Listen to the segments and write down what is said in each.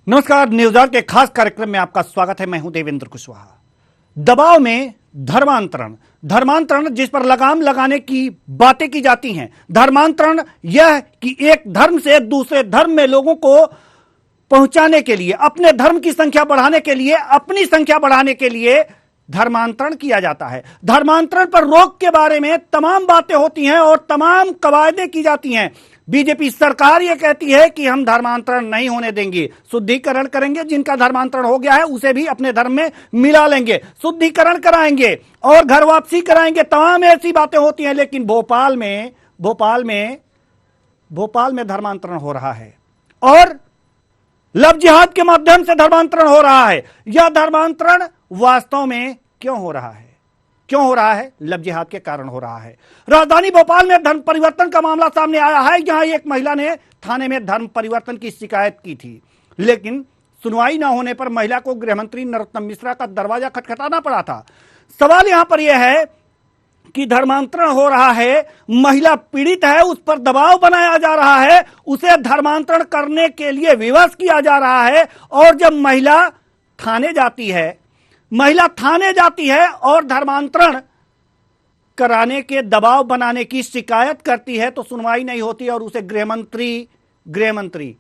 नमस्कार, news our के खास कार्यक्रम में आपका स्वागत है। मैं हूं देवेंद्र कुशवाहा। दबाव में धर्मांतरण जिस पर लगाम लगाने की बातें की जाती हैं। धर्मांतरण यह कि एक धर्म से दूसरे धर्म में लोगों को पहुंचाने के लिए, अपने धर्म की संख्या बढ़ाने के लिए, अपनी संख्या बढ़ाने के लिए धर्मांतरण किया जाता है। धर्मांतरण पर रोक के बारे में तमाम बातें होती हैं और तमाम कवायदे की जाती हैं। बीजेपी सरकार यह कहती है कि हम धर्मांतरण नहीं होने देंगे, शुद्धिकरण करेंगे, जिनका धर्मांतरण हो गया है उसे भी अपने धर्म में मिला लेंगे, शुद्धिकरण कराएंगे और घर वापसी कराएंगे। तमाम ऐसी बातें होती हैं। लेकिन भोपाल में धर्मांतरण हो रहा है और लव जिहाद के माध्यम से धर्मांतरण हो रहा है। यह धर्मांतरण वास्तव में क्यों हो रहा है? लव जिहाद के कारण हो रहा है। राजधानी भोपाल में धर्म परिवर्तन का मामला सामने आया है। यहां एक महिला ने थाने में धर्म परिवर्तन की शिकायत की थी, लेकिन सुनवाई न होने पर महिला को गृह मंत्री नरोत्तम मिश्रा का दरवाजा खटखटाना पड़ा था। सवाल यहां पर यह है कि धर्मांतरण हो रहा है, महिला पीड़ित है, उस पर दबाव बनाया जा रहा है, उसे धर्मांतरण करने के लिए विवश किया जा रहा है। और जब महिला थाने जाती है और धर्मांतरण कराने के दबाव बनाने की शिकायत करती है तो सुनवाई नहीं होती और उसे गृह मंत्री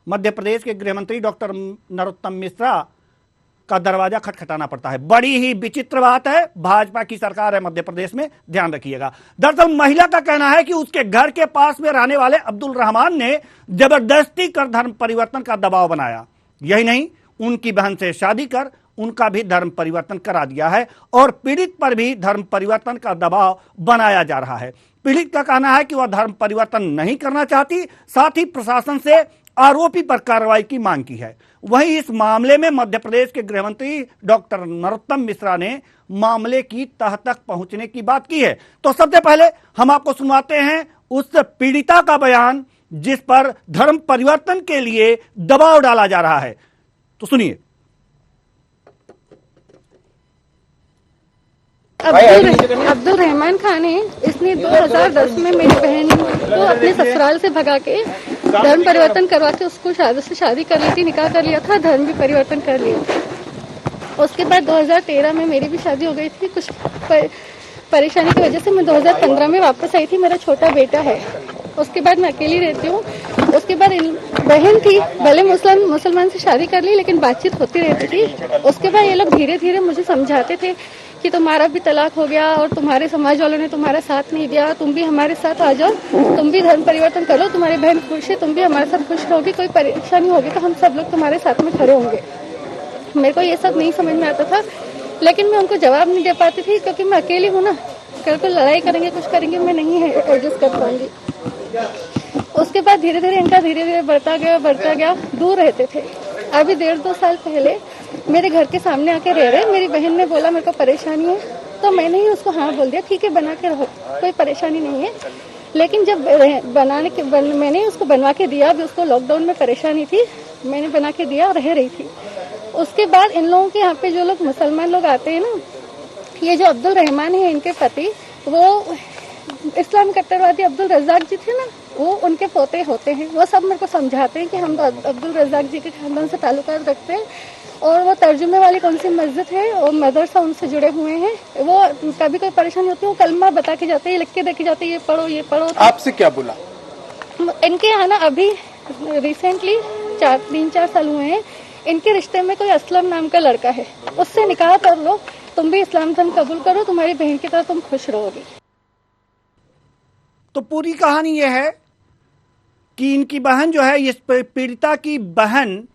मध्य प्रदेश के गृह मंत्री डॉक्टर नरोत्तम मिश्रा का दरवाजा खटखटाना पड़ता है। बड़ी ही विचित्र बात है। भाजपा की सरकार है मध्य प्रदेश में, ध्यान रखिएगा। दरअसल महिला का कहना है कि उसके घर के पास में रहने वाले अब्दुल रहमान ने जबरदस्ती कर धर्म परिवर्तन का दबाव बनाया। यही नहीं, उनकी बहन से शादी कर उनका भी धर्म परिवर्तन करा दिया है और पीड़ित पर भी धर्म परिवर्तन का दबाव बनाया जा रहा है। पीड़ित का कहना है कि वह धर्म परिवर्तन नहीं करना चाहती, साथ ही प्रशासन से आरोपी पर कार्रवाई की मांग की है। वहीं इस मामले में मध्य प्रदेश के गृह मंत्री डॉक्टर नरोत्तम मिश्रा ने मामले की तह तक पहुंचने की बात की है। तो सबसे पहले हम आपको सुनवाते हैं उस पीड़िता का बयान जिस पर धर्म परिवर्तन के लिए दबाव डाला जा रहा है। तो सुनिए। अब्दुल रहमान खान है, इसने 2010 में मेरी बहन को अपने ससुराल से भगा के धर्म परिवर्तन करवा के उसको शादी कर ली थी, निकाह कर लिया था, धर्म भी परिवर्तन कर लिया। उसके बाद 2013 में मेरी भी शादी हो गई थी। कुछ परेशानी की वजह से मैं 2015 में वापस आई थी। मेरा छोटा बेटा है। उसके बाद मैं अकेली रहती हूँ। उसके बाद बहन थी, भले मुसलमान से शादी कर ली, लेकिन बातचीत होती रहती थी। उसके बाद ये लोग धीरे धीरे मुझे समझाते थे कि तुम्हारा भी तलाक हो गया और तुम्हारे समाज वालों ने तुम्हारा साथ नहीं दिया, तुम भी हमारे साथ आ जाओ, तुम भी धर्म परिवर्तन करो, तुम्हारी बहन खुश है, तुम भी हमारे साथ खुश रहोगी, कोई परेशानी होगी तो हम सब लोग तुम्हारे साथ में खड़े होंगे। मेरे को ये सब नहीं समझ में आता था, लेकिन मैं उनको जवाब नहीं दे पाती थी क्योंकि मैं अकेली हूँ ना। कल को लड़ाई करेंगे, कुछ करेंगे, मैं नहीं एडजस्ट कर पाऊंगी। उसके बाद धीरे धीरे बढ़ता गया। दूर रहते थे। अभी 1.5-2 साल पहले मेरे घर के सामने आके रह रहे। मेरी बहन ने बोला मेरे को परेशानी है, तो मैंने ही उसको हाँ बोल दिया, ठीक है बना के रहो, कोई परेशानी नहीं है। लेकिन जब मैंने उसको बनवा के दिया, अभी उसको लॉकडाउन में परेशानी थी, मैंने बना के दिया, रह रही थी। उसके बाद इन लोगों के यहाँ पे जो लोग मुसलमान लोग आते हैं ना, ये जो अब्दुल रहमान है इनके पति, वो इस्लाम कट्टरवादी अब्दुल रज्जाक जी थे ना, वो उनके पोते होते हैं। वो सब मेरे को समझाते हैं कि हम अब्दुल रज्जाक जी के खानदान से ताल्लुकात रखते हैं और वो तर्जुमे वाली कौन सी मस्जिद है और मदरसा उनसे जुड़े हुए हैं। वो कभी कोई परेशानी होती है वो कलमा बता के जाते हैं, लिख के दे के जाते हैं, ये पढ़ो। आपसे क्या बोला? इनके यहाँ ना अभी रिसेंटली 3-4 साल हुए हैं, इनके रिश्ते में कोई असलम नाम का लड़का है, उससे निकाह कर लो, तुम भी इस्लाम धर्म कबूल करो, तुम्हारी बहन की तरह तुम खुश रहोगी। तो पूरी कहानी यह है कि इनकी बहन जो है, इस पीड़िता की बहन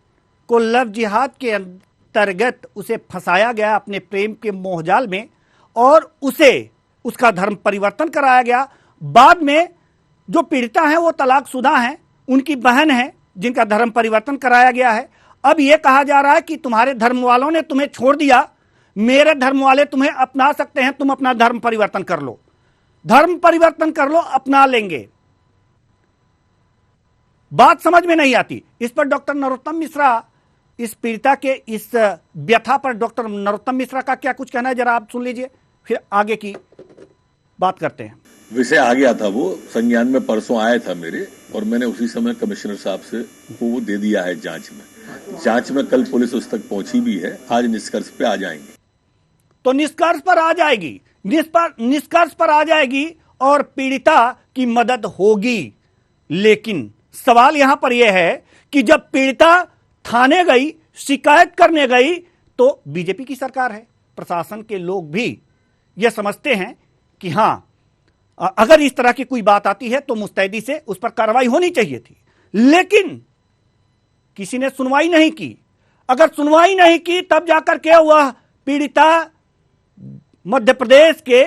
को लव जिहाद के अंतर्गत उसे फंसाया गया अपने प्रेम के मोहजाल में और उसका धर्म परिवर्तन कराया गया। बाद में जो पीड़िता है वो तलाकशुदा हैं, उनकी बहन है जिनका धर्म परिवर्तन कराया गया है। अब यह कहा जा रहा है कि तुम्हारे धर्म वालों ने तुम्हें छोड़ दिया, मेरे धर्म वाले तुम्हें अपना सकते हैं, तुम अपना धर्म परिवर्तन कर लो, अपना लेंगे। बात समझ में नहीं आती। इस पर डॉक्टर नरोत्तम मिश्रा, इस पीड़िता के इस व्यथा पर डॉक्टर नरोत्तम मिश्रा का क्या कुछ कहना है, जरा आप सुन लीजिए, फिर आगे की बात करते हैं। विषय आ गया था, वो संज्ञान में परसों आया था मेरे, और मैंने उसी समय कमिश्नर साहब से वो दे दिया है जांच में कल पुलिस उस तक पहुंची भी है, आज निष्कर्ष पे आ जाएंगे। तो निष्कर्ष पर आ जाएगी, निष्कर्ष पर आ जाएगी और पीड़िता की मदद होगी। लेकिन सवाल यहां पर यह है कि जब पीड़िता थाने गई, शिकायत करने गई, तो बीजेपी की सरकार है, प्रशासन के लोग भी यह समझते हैं कि हां, अगर इस तरह की कोई बात आती है तो मुस्तैदी से उस पर कार्रवाई होनी चाहिए थी। लेकिन किसी ने सुनवाई नहीं की। अगर सुनवाई नहीं की तब जाकर के वह पीड़िता मध्य प्रदेश के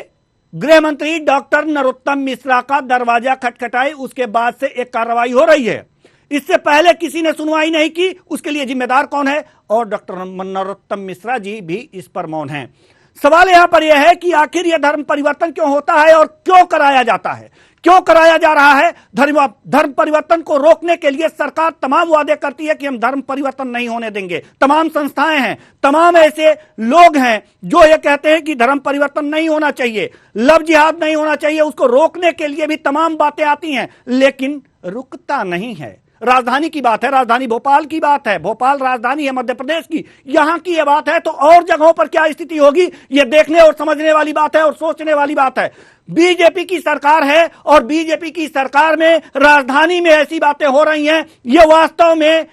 गृह मंत्री डॉक्टर नरोत्तम मिश्रा का दरवाजा खटखटाई, उसके बाद से एक कार्रवाई हो रही है। इससे पहले किसी ने सुनवाई नहीं की, उसके लिए जिम्मेदार कौन है? और डॉक्टर नरोत्तम मिश्रा जी भी इस पर मौन हैं। सवाल यहां पर यह है कि आखिर यह धर्म परिवर्तन क्यों होता है और क्यों कराया जाता है, क्यों कराया जा रहा है? धर्म परिवर्तन को रोकने के लिए सरकार तमाम वादे करती है कि हम धर्म परिवर्तन नहीं होने देंगे। तमाम संस्थाएं हैं, तमाम ऐसे लोग हैं जो ये कहते हैं कि धर्म परिवर्तन नहीं होना चाहिए, लव जिहाद नहीं होना चाहिए। उसको रोकने के लिए भी तमाम बातें आती हैं, लेकिन रुकता नहीं है। राजधानी की बात है, राजधानी भोपाल की बात है, भोपाल राजधानी है मध्य प्रदेश की, यहां की यह बात है, तो और जगहों पर क्या स्थिति होगी, यह देखने और समझने वाली बात है और सोचने वाली बात है। बीजेपी की सरकार है और बीजेपी की सरकार में राजधानी में ऐसी बातें हो रही हैं, यह वास्तव में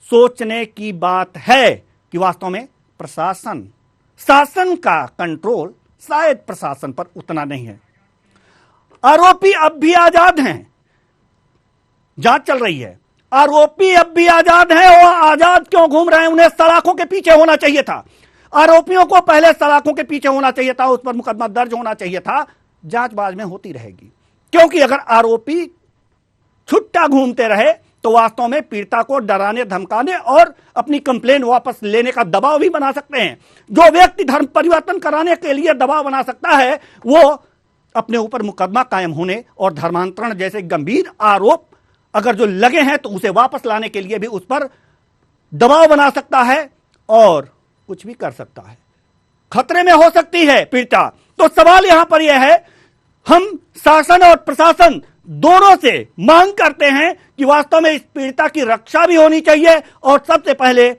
सोचने की बात है कि वास्तव में शासन का कंट्रोल शायद प्रशासन पर उतना नहीं है। आरोपी अब भी आजाद हैं, जांच चल रही है, आरोपी अब भी आजाद हैं। वो आजाद क्यों घूम रहे हैं? उन्हें सलाखों के पीछे होना चाहिए था। आरोपियों को पहले सलाखों के पीछे होना चाहिए था, उस पर मुकदमा दर्ज होना चाहिए था। जांच बाद में होती रहेगी, क्योंकि अगर आरोपी छुट्टा घूमते रहे तो वास्तव में पीड़िता को डराने, धमकाने और अपनी कंप्लेन वापस लेने का दबाव भी बना सकते हैं। जो व्यक्ति धर्म परिवर्तन कराने के लिए दबाव बना सकता है, वो अपने ऊपर मुकदमा कायम होने और धर्मांतरण जैसे गंभीर आरोप अगर जो लगे हैं तो उसे वापस लाने के लिए भी उस पर दबाव बना सकता है और कुछ भी कर सकता है। खतरे में हो सकती है पीड़िता। तो सवाल यहां पर यह है, हम शासन और प्रशासन दोनों से मांग करते हैं कि वास्तव में इस पीड़िता की रक्षा भी होनी चाहिए और सबसे पहले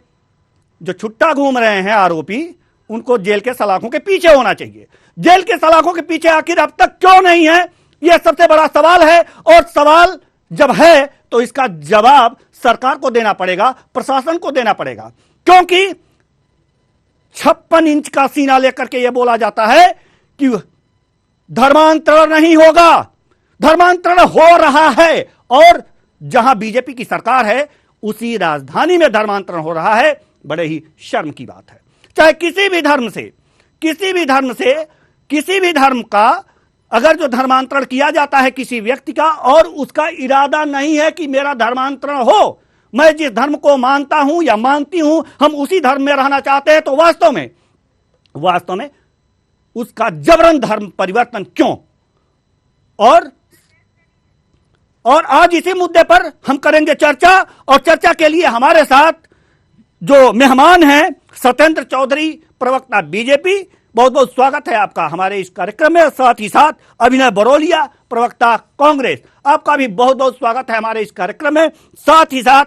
जो छुट्टा घूम रहे हैं आरोपी, उनको जेल के सलाखों के पीछे होना चाहिए। जेल के सलाखों के पीछे आखिर अब तक क्यों नहीं है, यह सबसे बड़ा सवाल है। और सवाल जब है तो इसका जवाब सरकार को देना पड़ेगा, प्रशासन को देना पड़ेगा, क्योंकि 56 इंच का सीना लेकर के यह बोला जाता है कि धर्मांतरण नहीं होगा। धर्मांतरण हो रहा है और जहां बीजेपी की सरकार है उसी राजधानी में धर्मांतरण हो रहा है। बड़े ही शर्म की बात है। चाहे किसी भी धर्म का अगर जो धर्मांतरण किया जाता है किसी व्यक्ति का और उसका इरादा नहीं है कि मेरा धर्मांतरण हो, मैं जिस धर्म को मानता हूं या मानती हूं, हम उसी धर्म में रहना चाहते हैं, तो वास्तव में उसका जबरन धर्म परिवर्तन क्यों? और आज इसी मुद्दे पर हम करेंगे चर्चा, और चर्चा के लिए हमारे साथ जो मेहमान हैं, सत्येंद्र चौधरी, प्रवक्ता बीजेपी, बहुत बहुत स्वागत है आपका हमारे इस कार्यक्रम में। साथ ही साथ अभिनय बरोलिया, प्रवक्ता कांग्रेस, आपका भी बहुत बहुत स्वागत है हमारे इस कार्यक्रम में। साथ ही साथ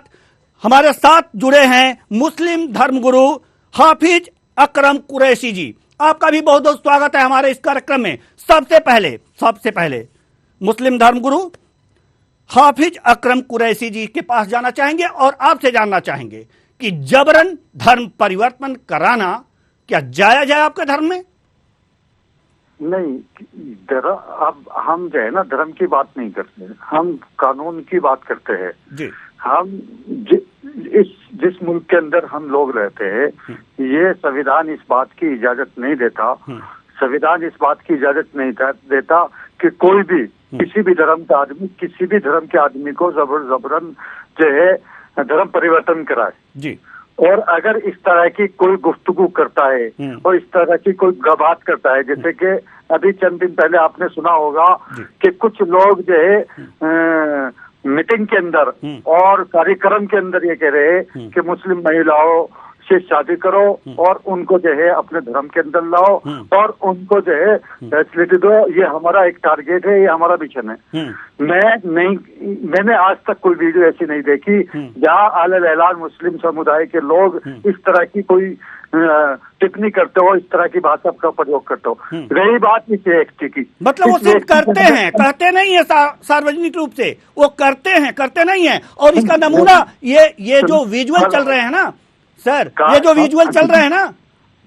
हमारे साथ जुड़े हैं मुस्लिम धर्मगुरु हाफिज अकरम कुरैशी जी, आपका भी बहुत बहुत स्वागत है हमारे इस कार्यक्रम में। सबसे पहले मुस्लिम धर्मगुरु हाफिज अकरम कुरैशी जी के पास जाना चाहेंगे और आपसे जानना चाहेंगे कि जबरन धर्म परिवर्तन कराना क्या जायज है आपके धर्म में? नहीं, अब हम जो है ना धर्म की बात नहीं करते, हम कानून की बात करते हैं जी। हम जिस मुल्क के अंदर हम लोग रहते हैं, ये संविधान इस बात की इजाजत नहीं देता, संविधान इस बात की इजाजत नहीं देता कि कोई भी किसी भी धर्म के आदमी को जबरन जो है धर्म परिवर्तन कराए जी। और अगर इस तरह की कोई गुफ्तगू करता है और इस तरह की कोई बात करता है, जैसे कि अभी चंद दिन पहले आपने सुना होगा कि कुछ लोग जो है मीटिंग के अंदर और कार्यक्रम के अंदर ये कह रहे हैं कि मुस्लिम महिलाओं से शादी करो और उनको जो है अपने धर्म के अंदर लाओ और उनको जो है फैसिलिटी दो। ये हमारा एक टारगेट है, ये हमारा मिशन है। मैंने आज तक कोई वीडियो ऐसी नहीं देखी जहाँ आलल ऐलान मुस्लिम समुदाय के लोग इस तरह की कोई टिप्पणी करते हो, इस तरह की भाषा का प्रयोग करते हो। रही बात इस व्यक्ति की, मतलब वो सिर्फ करते हैं, कहते नहीं है सार्वजनिक रूप से, वो करते हैं, करते नहीं है। और इसका नमूना ये जो विजुअल चल रहे हैं ना सर, ये जो विजुअल चल रहे हैं ना,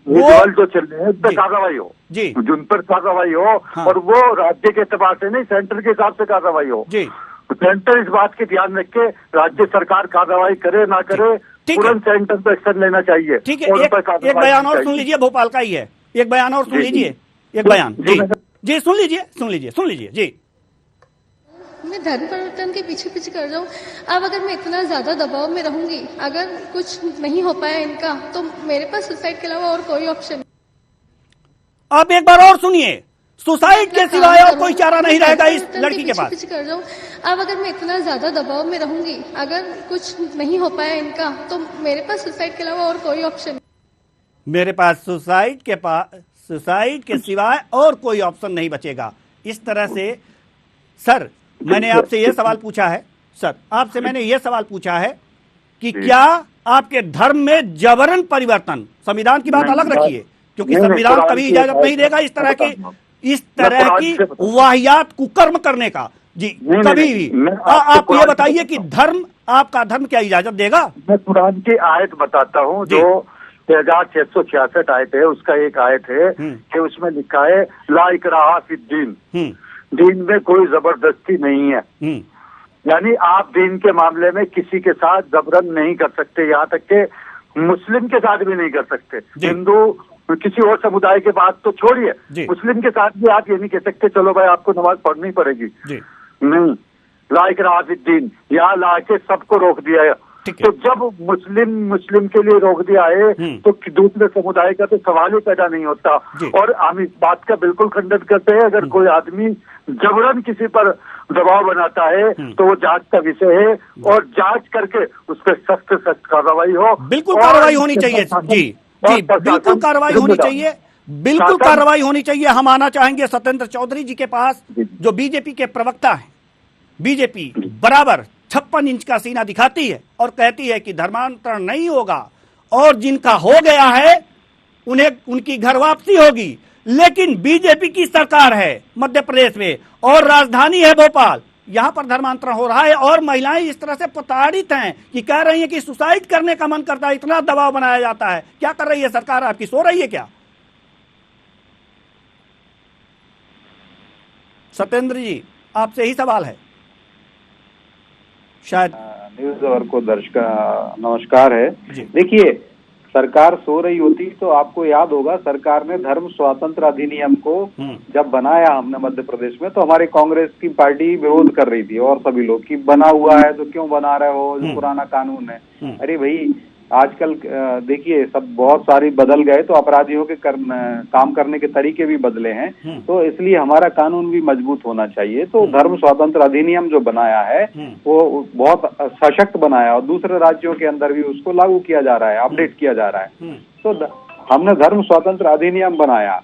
विजुअल जो चल रहे हैं उस पर कार्रवाई हो जी, जिन पर कार्रवाई हो। हाँ। और वो राज्य के एतबार से नहीं, सेंटर के हिसाब से कार्रवाई हो जी। सेंटर इस बात की ध्यान रख के राज्य सरकार कार्रवाई करे ना करे, तुरंत सेंटर पर एक्शन लेना चाहिए। ठीक है, एक बयान और सुन लीजिए, भोपाल का ही है, एक बयान और सुन लीजिए, एक बयान जी सुन लीजिए जी। मैं धर्म परिवर्तन के पीछे कर जाऊं। अब अगर मैं इतना ज्यादा दबाव में रहूंगी, अगर कुछ नहीं हो पाया इनका, तो मेरे पास सुसाइड के अलावा और कोई ऑप्शन नहीं। आप एक बार और सुनिए, सुसाइड के सिवाय और कोई चारा नहीं रहेगा इस लड़की के पास। कर जाऊं। अब अगर मैं इतना ज्यादा दबाव में रहूंगी, अगर कुछ नहीं हो पाया इनका, तो मेरे पास सुसाइड के अलावा और कोई ऑप्शन नहीं। मेरे पास सुसाइड के सिवाय और कोई ऑप्शन नहीं बचेगा। इस तरह से सर मैंने आपसे यह सवाल पूछा है, सर आपसे मैंने यह सवाल पूछा है कि क्या आपके धर्म में जबरन परिवर्तन, संविधान की बात अलग रखिए क्योंकि संविधान कभी इजाजत नहीं देगा इस तरह की वाहियात कुकर्म करने का जी, कभी भी। आप ये बताइए कि धर्म, आपका धर्म क्या इजाजत देगा? मैं कुरान की आयत बताता हूँ जो 1666 आयत है, उसका एक आयत है कि उसमें लिखा है ला इकराहा फिद्दीन, दीन में कोई जबरदस्ती नहीं है। यानी आप दीन के मामले में किसी के साथ जबरन नहीं कर सकते, यहाँ तक के मुस्लिम के साथ भी नहीं कर सकते। हिंदू किसी और समुदाय के बात तो छोड़िए, मुस्लिम के साथ भी आप ये नहीं कह सकते चलो भाई आपको नमाज पढ़नी पड़ेगी, नहीं। ला इकराहा फिद्दीन, यहाँ ला के सबको रोक दिया है। तो जब मुस्लिम के लिए रोक दिया है तो दूसरे समुदाय का तो सवाल ही पैदा नहीं होता। और हम इस बात का बिल्कुल खंडन करते हैं, अगर कोई आदमी जबरन किसी पर दबाव बनाता है तो वो जांच का विषय है और जांच करके उस पर सख्त कार्रवाई हो। बिल्कुल कार्रवाई होनी चाहिए जी, बिल्कुल कार्रवाई होनी चाहिए, बिल्कुल कार्रवाई होनी चाहिए। हम आना चाहेंगे सत्येंद्र चौधरी जी के पास जो बीजेपी के प्रवक्ता है। बीजेपी बराबर 56 इंच का सीना दिखाती है और कहती है कि धर्मांतरण नहीं होगा और जिनका हो गया है उन्हें उनकी घर वापसी होगी। लेकिन बीजेपी की सरकार है मध्य प्रदेश में और राजधानी है भोपाल, यहां पर धर्मांतरण हो रहा है और महिलाएं इस तरह से प्रताड़ित हैं कि कह रही हैं कि सुसाइड करने का मन करता है, इतना दबाव बनाया जाता है। क्या कर रही है सरकार आपकी, सो रही है क्या? सत्येंद्र जी आपसे ही सवाल है शायद। न्यूज आवर को दर्शक नमस्कार है। देखिए, सरकार सो रही होती तो आपको याद होगा सरकार ने धर्म स्वातंत्र अधिनियम को जब बनाया हमने मध्य प्रदेश में, तो हमारे कांग्रेस की पार्टी विरोध कर रही थी और सभी लोग कि बना हुआ है तो क्यों बना रहे हो, जो पुराना कानून है। अरे भाई आजकल देखिए सब बहुत सारी बदल गए तो अपराधियों के काम करने के तरीके भी बदले हैं, तो इसलिए हमारा कानून भी मजबूत होना चाहिए। तो धर्म स्वातंत्र अधिनियम जो बनाया है वो बहुत सशक्त बनाया और दूसरे राज्यों के अंदर भी उसको लागू किया जा रहा है, अपडेट किया जा रहा है। तो हमने धर्म स्वातंत्र अधिनियम बनाया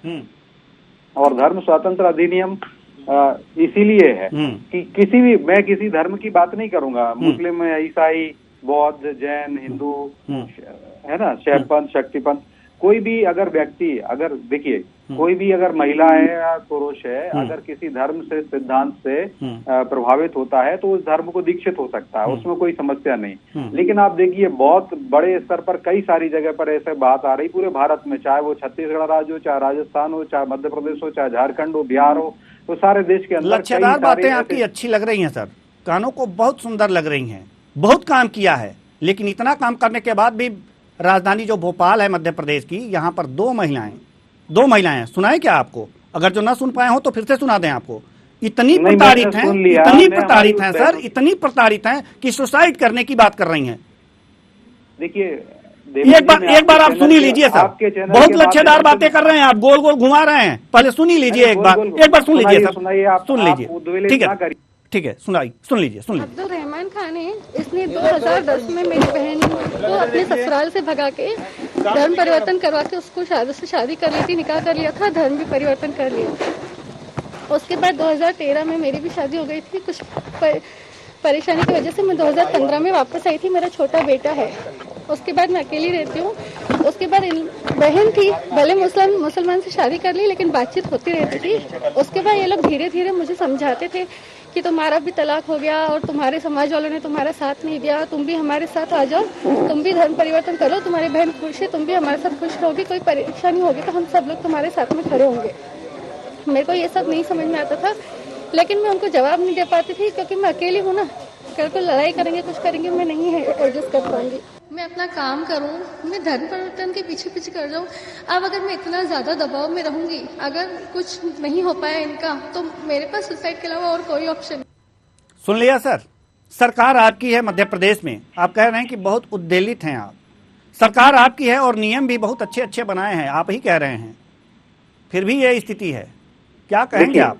और धर्म स्वातंत्र अधिनियम इसीलिए है कि मैं किसी धर्म की बात नहीं करूंगा, मुस्लिम, ईसाई, बौद्ध, जैन, हिंदू है ना, शैवपंथ, शक्तिपंथ, कोई भी अगर व्यक्ति, अगर देखिए कोई भी अगर महिला है या पुरुष है, अगर किसी धर्म से, सिद्धांत से प्रभावित होता है तो उस धर्म को दीक्षित हो सकता है, उसमें कोई समस्या नहीं। लेकिन आप देखिए बहुत बड़े स्तर पर कई सारी जगह पर ऐसे बात आ रही पूरे भारत में, चाहे वो छत्तीसगढ़ राज्य हो, चाहे राजस्थान हो, चाहे मध्य प्रदेश हो, चाहे झारखंड हो, बिहार हो, तो सारे देश के अंदर लच्छेदार बातें आपकी अच्छी लग रही हैं सर, कानों को बहुत सुंदर लग रही हैं, बहुत काम किया है। लेकिन इतना काम करने के बाद भी राजधानी जो भोपाल है मध्य प्रदेश की, यहाँ पर दो महिलाएं सुनाए क्या आपको? अगर जो ना सुन पाए हो तो फिर से सुना दें आपको। इतनी प्रताड़ित हैं, सर, इतनी प्रताड़ित हैं कि सुसाइड करने की बात कर रही हैं। देखिए एक बार आप सुनी लीजिए सर, बहुत लच्छेदार बातें कर रहे हैं आप, गोल गोल घुमा रहे हैं, पहले सुनी लीजिए एक बार सुन लीजिए सर, सुन लीजिए। ठीक है ठीक है, सुन लीजिए। अब्दुल रहमान खान है, इसने 2010 में मेरी बहन को अपने ससुराल से भगा के धर्म परिवर्तन करवा के उसको शादी कर ली थी, निकाह कर लिया था, धर्म भी परिवर्तन कर लिया। उसके बाद 2013 में मेरी भी शादी हो गई थी। कुछ परेशानी की वजह से मैं 2015 में वापस आई थी। मेरा छोटा बेटा है। उसके बाद मैं अकेली रहती हूँ। उसके बाद बहन थी, भले मुसलमान से शादी कर ली, लेकिन बातचीत होती रहती थी। उसके बाद ये लोग धीरे धीरे मुझे समझाते थे कि तुम्हारा भी तलाक हो गया और तुम्हारे समाज वालों ने तुम्हारा साथ नहीं दिया, तुम भी हमारे साथ आ जाओ, तुम भी धर्म परिवर्तन करो, तुम्हारी बहन खुश है, तुम भी हमारे साथ खुश रहोगी, कोई परेशानी होगी तो हम सब लोग तुम्हारे साथ में खड़े होंगे। मेरे को ये सब नहीं समझ में आता था, लेकिन मैं उनको जवाब नहीं दे पाती थी, क्योंकि मैं अकेली हूँ ना। कल को लड़ाई करेंगे, कुछ करेंगे, मैं नहीं एडजस्ट कर पाऊंगी। मैं अपना काम करूं, मैं धर्म परिवर्तन के पीछे कर जाऊं। अब अगर मैं इतना ज्यादा दबाव में रहूंगी, अगर कुछ नहीं हो पाया इनका, तो मेरे पास सुसाइड के अलावा और कोई ऑप्शन नहीं। सुन लिया सर, सरकार आपकी है मध्य प्रदेश में, आप कह रहे हैं कि बहुत उद्वेलित हैं आप। सरकार आपकी है और नियम भी बहुत अच्छे अच्छे बनाए हैं, आप ही कह रहे हैं, फिर भी यह स्थिति है, क्या कहेंगे आप?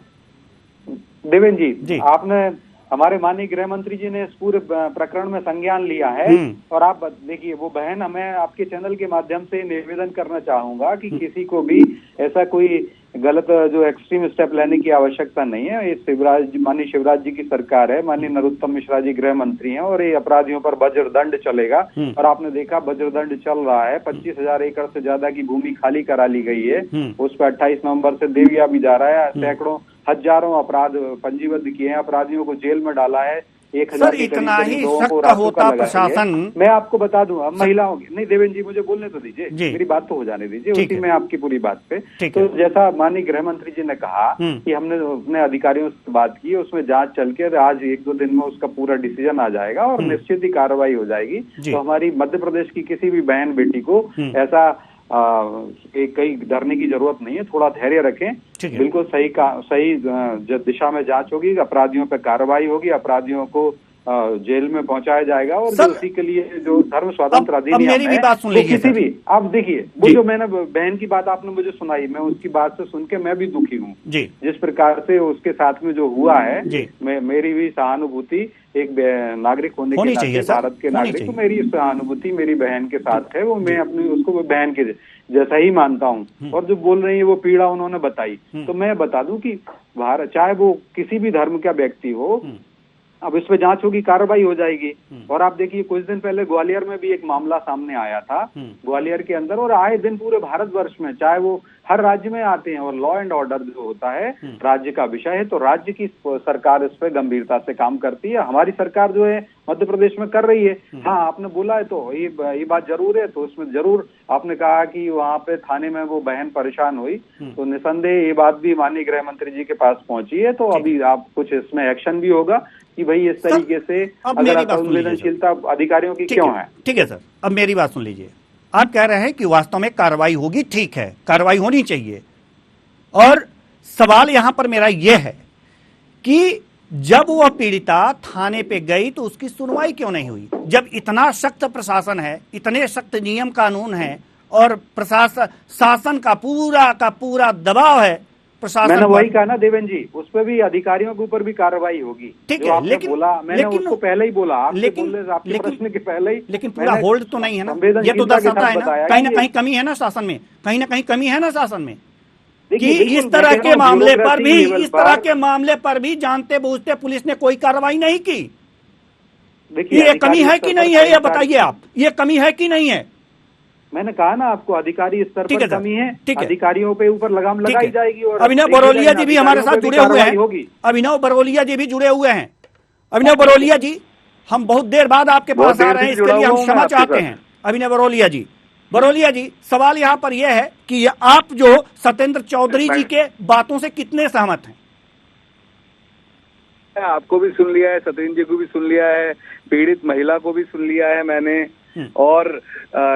देवेंद्र जी, आपने हमारे माननीय गृह मंत्री जी ने इस पूरे प्रकरण में संज्ञान लिया है। और आप देखिए, वो बहन, हमें आपके चैनल के माध्यम से निवेदन करना चाहूंगा कि किसी को भी ऐसा कोई गलत जो एक्सट्रीम स्टेप लेने की आवश्यकता नहीं है। ये माननीय शिवराज जी की सरकार है, माननीय नरोत्तम मिश्रा जी गृह मंत्री हैं, और ये अपराधियों पर वज्रदंड चलेगा। और आपने देखा वज्रदंड चल रहा है। 25,000 एकड़ से ज्यादा की भूमि खाली करा ली गई है। उस पर 28 नवंबर से देविया भी जा रहा है। सैकड़ों हजारों अपराध पंजीबद्ध किए हैं, अपराधियों को जेल में डाला है। 1000 इतना ही सख्त होता प्रशासन। मैं आपको बता दूं, अब महिलाओं की नहीं, देवेंद्र जी मुझे बोलने तो दीजिए, मेरी बात तो हो जाने दीजिए, उसी में आपकी पूरी बात पे। तो जैसा माननीय गृह मंत्री जी ने कहा कि हमने अपने अधिकारियों से बात की, उसमें जांच चल के आज 1-2 दिन में उसका पूरा डिसीजन आ जाएगा और निश्चित ही कार्रवाई हो जाएगी। तो हमारी मध्य प्रदेश की किसी भी बहन बेटी को ऐसा कहीं डरने की जरूरत नहीं है। थोड़ा धैर्य रखें, बिल्कुल सही दिशा में जांच होगी, अपराधियों पर कार्रवाई होगी, अपराधियों को जेल में पहुंचाया जाएगा। और जो उसी के लिए जो धर्म स्वातंत्र अधिनियम है, तो किसी भी, आप देखिए, वो जो मैंने बहन की बात आपने मुझे सुनाई, मैं उसकी बात से सुन के मैं भी दुखी हूँ। जिस प्रकार से उसके साथ में जो हुआ है, मेरी भी सहानुभूति एक नागरिक होने के नाते, भारत के नागरिक, तो मेरी सहानुभूति मेरी बहन के साथ है। वो मैं अपनी उसको बहन के जैसा ही मानता हूँ। और जो बोल रही है वो पीड़ा उन्होंने बताई, तो मैं बता दूं कि भारत, चाहे वो किसी भी धर्म का व्यक्ति हो, अब इस पे जांच होगी, कार्रवाई हो जाएगी। और आप देखिए, कुछ दिन पहले ग्वालियर में भी एक मामला सामने आया था, ग्वालियर के अंदर, और आए दिन पूरे भारतवर्ष में, चाहे वो हर राज्य में आते हैं, और लॉ एंड ऑर्डर जो होता है राज्य का विषय है, तो राज्य की सरकार इस पे गंभीरता से काम करती है। हमारी सरकार जो है मध्य प्रदेश में कर रही है। हाँ, आपने बोला है तो ये बात जरूर है। तो उसमें जरूर आपने कहा कि वहाँ पे थाने में वो बहन परेशान हुई, तो निसंदेह ये बात भी माननीय गृह मंत्री जी के पास पहुंची है। तो अभी आप कुछ इसमें एक्शन भी होगा कि भाई इस तरीके से अगर संवेदनशीलता अधिकारियों की क्यों है। ठीक है सर, अब मेरी बात सुन लीजिए। आप कह रहे हैं कि वास्तव में कार्रवाई होगी, ठीक है, कार्रवाई होनी चाहिए। और सवाल यहां पर मेरा यह है कि जब वह पीड़िता थाने पे गई तो उसकी सुनवाई क्यों नहीं हुई? जब इतना सख्त प्रशासन है, इतने सख्त नियम कानून है, और प्रशासन, शासन का पूरा दबाव है प्रशासन। मैंने वही कहा ना देवेंद्र जी, उस पर भी अधिकारियों के ऊपर भी कार्रवाई होगी। ठीक है, लेकिन बोला मैंने उसको पहले ही बोला, आपके प्रश्न के पहले ही। लेकिन पूरा होल्ड तो नहीं है ना, ये तो दर्शाता है ना कहीं ना कहीं कमी है ना शासन में, कहीं ना कहीं कमी है ना शासन में, कि इस तरह के मामले पर भी जानते बूझते पुलिस ने कोई कार्रवाई नहीं की। ये कमी है कि नहीं है, ये बताइए आप, ये कमी है कि नहीं है? मैंने कहा ना आपको, अधिकारी स्तर पर कमी है, अधिकारियों पे ऊपर लगाम लगाई जाएगी। और अभिनव बरोलिया जी भी हमारे साथ जुड़े हुए हैं, अभिनव बरोलिया जी भी जुड़े हुए हैं। अभिनव बरोलिया जी, हम बहुत देर बाद आपके पास आ रहे हैं, इसके लिए हम क्षमा चाहते हैं। अभिनव बरोलिया जी, सवाल यहाँ पर यह है कि आप जो सत्येंद्र चौधरी जी के बातों से कितने सहमत हैं? आपको भी सुन लिया है, सत्येंद्र जी को भी सुन लिया है, पीड़ित महिला को भी सुन लिया है मैंने, और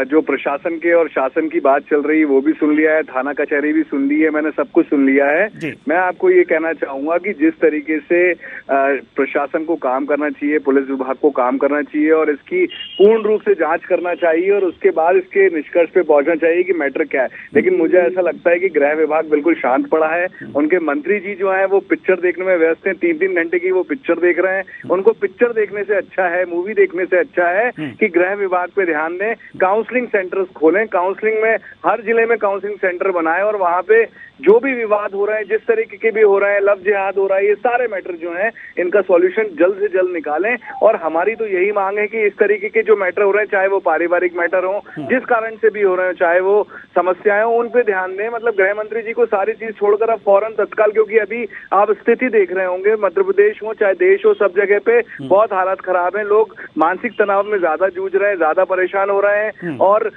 जो प्रशासन के और शासन की बात चल रही है वो भी सुन लिया है, थाना कचहरी भी सुन ली है, मैंने सब कुछ सुन लिया है। मैं आपको ये कहना चाहूंगा कि जिस तरीके से प्रशासन को काम करना चाहिए, पुलिस विभाग को काम करना चाहिए और इसकी पूर्ण रूप से जांच करना चाहिए और उसके बाद इसके निष्कर्ष पे पहुंचना चाहिए कि मैटर क्या है। लेकिन मुझे ऐसा लगता है कि गृह विभाग बिल्कुल शांत पड़ा है। उनके मंत्री जी जो है वो पिक्चर देखने में व्यस्त हैं, 3-3 घंटे की वो पिक्चर देख रहे हैं। उनको पिक्चर देखने से अच्छा है, मूवी देखने से अच्छा है कि गृह विभाग पे ध्यान दें, काउंसलिंग सेंटर्स खोलें, काउंसलिंग में हर जिले में काउंसलिंग सेंटर बनाएं और वहां पे जो भी विवाद हो रहे हैं, जिस तरीके के भी हो रहे हैं, लव जिहाद हो रहा है, ये सारे मैटर जो हैं इनका सॉल्यूशन जल्द से जल्द निकालें। और हमारी तो यही मांग है कि इस तरीके के जो मैटर हो रहे हैं, चाहे वो पारिवारिक मैटर हो, जिस कारण से भी हो रहे हैं, चाहे वो समस्याएं हो, उन पे ध्यान दें। मतलब गृह मंत्री जी को सारी चीज छोड़कर अब फौरन तत्काल, क्योंकि अभी आप स्थिति देख रहे होंगे मध्य प्रदेश हो चाहे देश हो, सब जगह पे बहुत हालात खराब है। लोग मानसिक तनाव में ज्यादा जूझ रहे हैं, ज्यादा परेशान हो रहे हैं और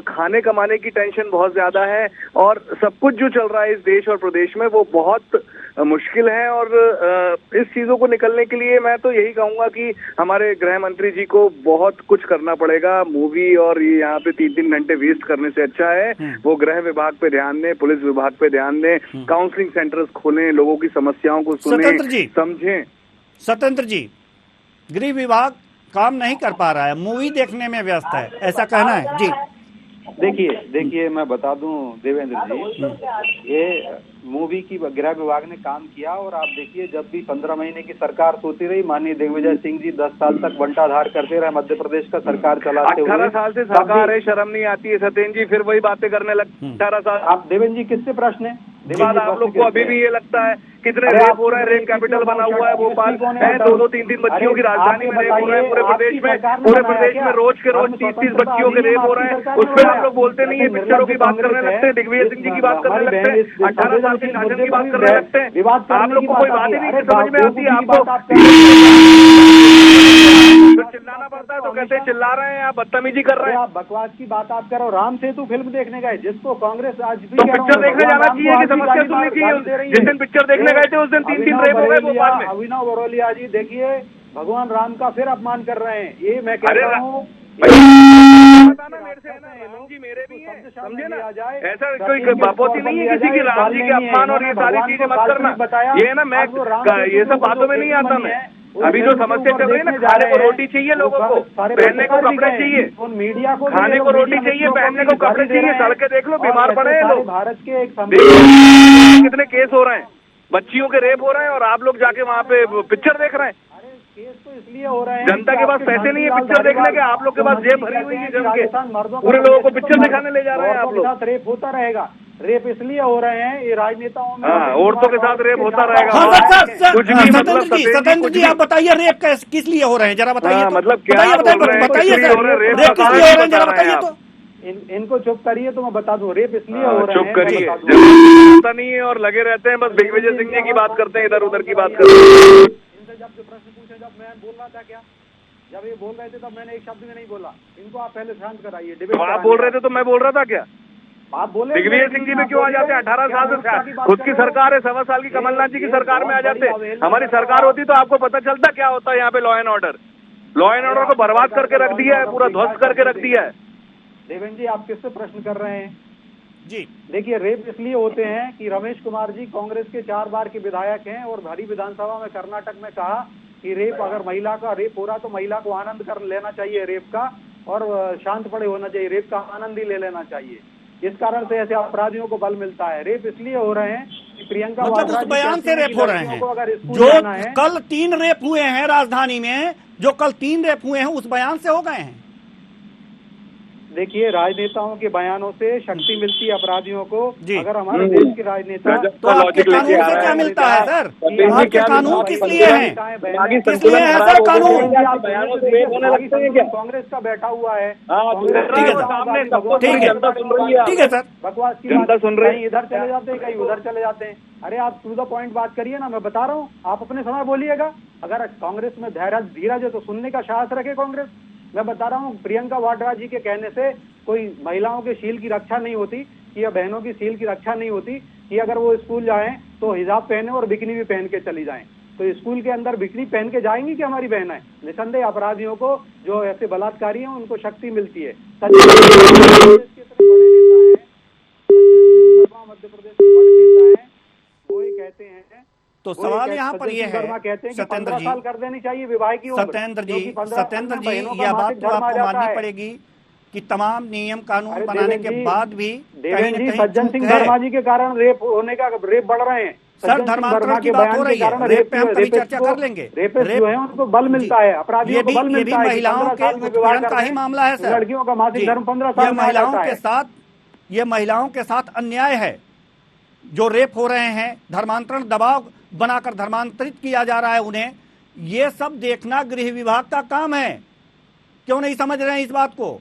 खाने कमाने की टेंशन बहुत ज्यादा है और सब कुछ जो चल रहा है इस देश और प्रदेश में वो बहुत मुश्किल है। और इस चीजों को निकलने के लिए मैं तो यही कहूंगा कि हमारे गृह मंत्री जी को बहुत कुछ करना पड़ेगा। मूवी और ये यहाँ पे 3-3 घंटे वेस्ट करने से अच्छा है वो गृह विभाग पे ध्यान दें, पुलिस विभाग पे ध्यान दें, काउंसलिंग सेंटर्स खोलें, लोगों की समस्याओं को सुने, समझें। स्वतंत्र जी, गृह विभाग काम नहीं कर पा रहा है, मूवी देखने में व्यस्त है, ऐसा कहना है जी। देखिए मैं बता दूं देवेंद्र जी, ये मूवी की गृह विभाग ने काम किया और आप देखिए जब भी 15 महीने की सरकार सोती रही, माननीय दिग्विजय सिंह जी 10 साल तक बंटाधार करते रहे, मध्य प्रदेश का सरकार चलाते हुए। 18 साल से सरकार है, शर्म नहीं आती है सत्येंद्र जी, फिर वही बातें करने लगते। 18 साल आप देवेंद्र जी किससे प्रश्न है? आप लोग को अभी भी ये लगता है कितने रेप हो रहे हैं, रेप कैपिटल बना हुआ है भोपाल है, 2-2, 3-3 बच्चियों की राजधानी में रेप हो रहे हैं पूरे प्रदेश में रोज के रोज 30-30 बच्चियों के रेप हो रहे हैं। उस पर आप लोग बोलते नहीं है, पिक्चरों की बात करने लगते हैं, दिग्विजय सिंह जी की बात करने लगते हैं, 18 साल के शासन की बात करने लगते हैं। आप लोग को कोई बात ही नहीं समझ में आती है। आपको चिल्लाना पड़ता है तो कहते हैं चिल्ला रहे हैं, आप बदतमीजी कर रहे हैं। आप बकवास की बात आप करो। राम सेतु फिल्म देखने गए जिसको कांग्रेस आज भी तो पिक्चर देखने जाना चाहिए कि समस्या सुननी चाहिए। जिस दिन पिक्चर देखने गए थे उस दिन 3-3 रेप हो गए भोपाल में। अभिनव बरोलिया जी देखिए भगवान राम का फिर अपमान कर रहे हैं, ये मैं कह रहा हूँ। बताना मेरे से है ना, जी मेरे भी है, समझे ना, ऐसा कोई बापोती नहीं है किसी की। राम जी के अपमान और ये सारी चीजें मत करना, ये ना मैं ये सब बातों में नहीं आता मैं। अभी जो समस्या चल रही है ना, खाने को रोटी चाहिए लोगों को, पहनने को कपड़े चाहिए, मीडिया को खाने को रोटी चाहिए, पहनने को कपड़े चाहिए, सड़कें देख लो, बीमार पड़े हैं लोग। भारत के कितने केस हो रहे हैं, बच्चियों के रेप हो रहे हैं और आप लोग जाके वहाँ पे पिक्चर देख रहे हैं। केस तो इसलिए हो रहे हैं, जनता के पास पैसे नहीं है पिक्चर देखने के, आप लोग के पास जेब भरी हुई है जम के, पूरे लोगों को पिक्चर दिखाने ले जा रहे हैं आप लोग। रेप होता रहेगा, रेप इसलिए हो रहे हैं ये राजनेताओं में, औरतों के साथ रेप होता रहेगा। सत्येंद्र जी आप बताइए रेप किस लिए हो रहे हैं, जरा बताइए। मतलब क्या बताइए सर, रेप किस लिए हो रहे हैं जरा बताइए तो। इनको चुप करिए तो मैं बता दूं, रेप इसलिए हो रहे हैं। चुप करिए, पता नहीं है और लगे रहते हैं बस दिग्विजय सिंह जी की बात करते हैं, इधर उधर की बात करते हैं। इनसे जब जो प्रश्न पूछे, जब मैं बोल रहा था क्या, जब ये बोल रहे थे तब मैंने एक शब्द भी नहीं बोला। इनको आप पहले शांत कराइए। तो आप बोल रहे थे तो मैं बोल रहा था क्या? आप बोले दिग्विजय सिंह जी में क्यों आ जाते हैं? 18 साल से खुद की सरकार है, 1.25 साल की कमलनाथ जी की सरकार में आ जाते। हमारी सरकार होती तो आपको पता चलता क्या होता है यहाँ पे। लॉ एंड ऑर्डर को बर्बाद करके रख दिया है, पूरा ध्वस्त करके रख दिया है। देवेंद्र जी आप किससे प्रश्न कर रहे हैं जी? देखिए रेप इसलिए होते हैं कि रमेश कुमार जी कांग्रेस के 4 बार के विधायक हैं और भरी विधानसभा में कर्नाटक में कहा कि रेप, अगर महिला का रेप हो रहा तो महिला को आनंद कर लेना चाहिए रेप का, और शांत पड़े होना चाहिए, रेप का आनंद ही ले लेना चाहिए। इस कारण से ऐसे अपराधियों को बल मिलता है। रेप इसलिए हो रहे हैं कि प्रियंका मतलब उस बयान से रेप हो रहे हैं। जो कल 3 रेप हुए हैं राजधानी में, जो कल 3 रेप हुए हैं उस बयान से हो गए हैं। देखिए राजनेताओं के बयानों से शक्ति मिलती है अपराधियों को। अगर हमारे देश के राजनेता तो आपके कानून से क्या मिलता है सर? आपके कानून किस लिए हैं? किस लिए है सर कानून? कांग्रेस का बैठा हुआ है। ठीक है सर, बकवास की जनता सुन रही, इधर चले जाते हैं कहीं उधर चले जाते हैं। अरे आप टू द पॉइंट बात करिए ना, मैं बता रहा हूँ, आप अपने समय बोलिएगा। अगर कांग्रेस में धीरज है तो सुनने का साहस रखे कांग्रेस। मैं बता रहा हूँ प्रियंका वाड्रा जी के कहने से कोई महिलाओं के शील की रक्षा नहीं होती, या बहनों की शील की रक्षा नहीं होती कि अगर वो स्कूल जाएं तो हिजाब पहने और बिकनी भी पहन के चली जाएं। तो स्कूल के अंदर बिकनी पहन के जाएंगी कि हमारी बहन है? निसंदेह अपराधियों को, जो ऐसे बलात्कारी हैं, उनको शक्ति मिलती है। मध्य प्रदेश के बड़े नेता है, वो ही कहते हैं, तो सवाल यहाँ पर यह है सत्येंद्र जी, 15 साल कर देनी चाहिए विवाह की उम्र। सत्येंद्र जी, यह बात तो आपको माननी पड़ेगी कि तमाम नियम कानून बनाने के बाद भी कहीं न कहीं सज्जन सिंह वर्मा जी के कारण रेप बढ़ रहे हैं। सर, धर्मांतरण की बात हो रही है, रेप पे हम कभी चर्चा कर लेंगे। रेप जो है उनको बल मिलता है, अपराधियों को बल मिलता है। महिलाओं के उत्पीड़न का ही मामला है सर। लड़कियों का मासिक धर्म 15 साल में ये महिलाओं के साथ अन्याय है। जो रेप हो रहे हैं, धर्मांतरण दबाव बनाकर धर्मांतरित किया जा रहा है उन्हें, ये सब देखना गृह विभाग का काम है। क्यों नहीं समझ रहे हैं इस बात को?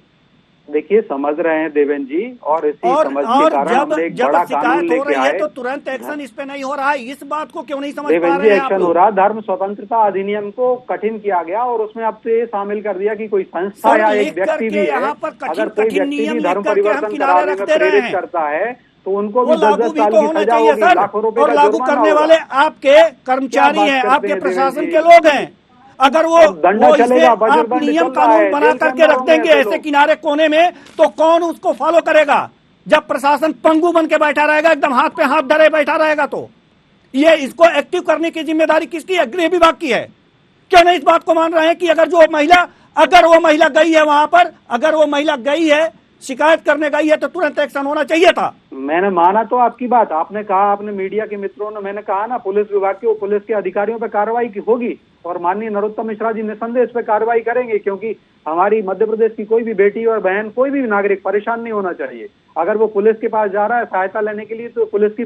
देखिए, समझ रहे हैं देवेंद्र जी, और इसी समझ के कारण हमने एक बड़ा कानून हो रही है तो तुरंत एक्शन इस पे नहीं हो रहा है। इस बात को क्यों नहीं समझ पा रहे हैं? एक्शन हो रहा है। धर्म स्वतंत्रता अधिनियम को कठिन किया गया और उसमें अब तो ये शामिल कर दिया कि कोई संस्था या एक व्यक्ति भी है, अगर कोई व्यक्ति धर्म परिवर्तन कराने में प्रेरित करता है तो उनको भी 10-10 साल की सजा होगी, लाखों रुपए और लागू करने वाले आपके कर्मचारी हैं, आपके प्रशासन के लोग हैं। अगर वो इसे आप नियम कानून बना करके रख देंगे ऐसे किनारे कोने में, तो कौन उसको फॉलो करेगा? जब प्रशासन पंगु बन के बैठा रहेगा, एकदम हाथ पे हाथ धरे बैठा रहेगा, तो ये इसको एक्टिव करने की जिम्मेदारी किसकी है? गृह विभाग की है। क्यों नहीं इस बात को मान रहे हैं कि अगर वो महिला गई है वहां पर, अगर वो महिला गई है, शिकायत करने गई है, तो तुरंत एक्शन होना चाहिए था। मैंने माना तो आपकी बात, आपने कहा, आपने मीडिया के मित्रों ने, मैंने कहा ना, पुलिस विभाग के, वो पुलिस के अधिकारियों पर कार्रवाई होगी और माननीय नरोत्तम मिश्रा जी निसंदेह इस पर कार्रवाई करेंगे, क्योंकि हमारी मध्य प्रदेश की कोई भी बेटी और बहन, कोई भी नागरिक परेशान नहीं होना चाहिए। अगर वो पुलिस के पास जा रहा है सहायता लेने के लिए, तो पुलिस की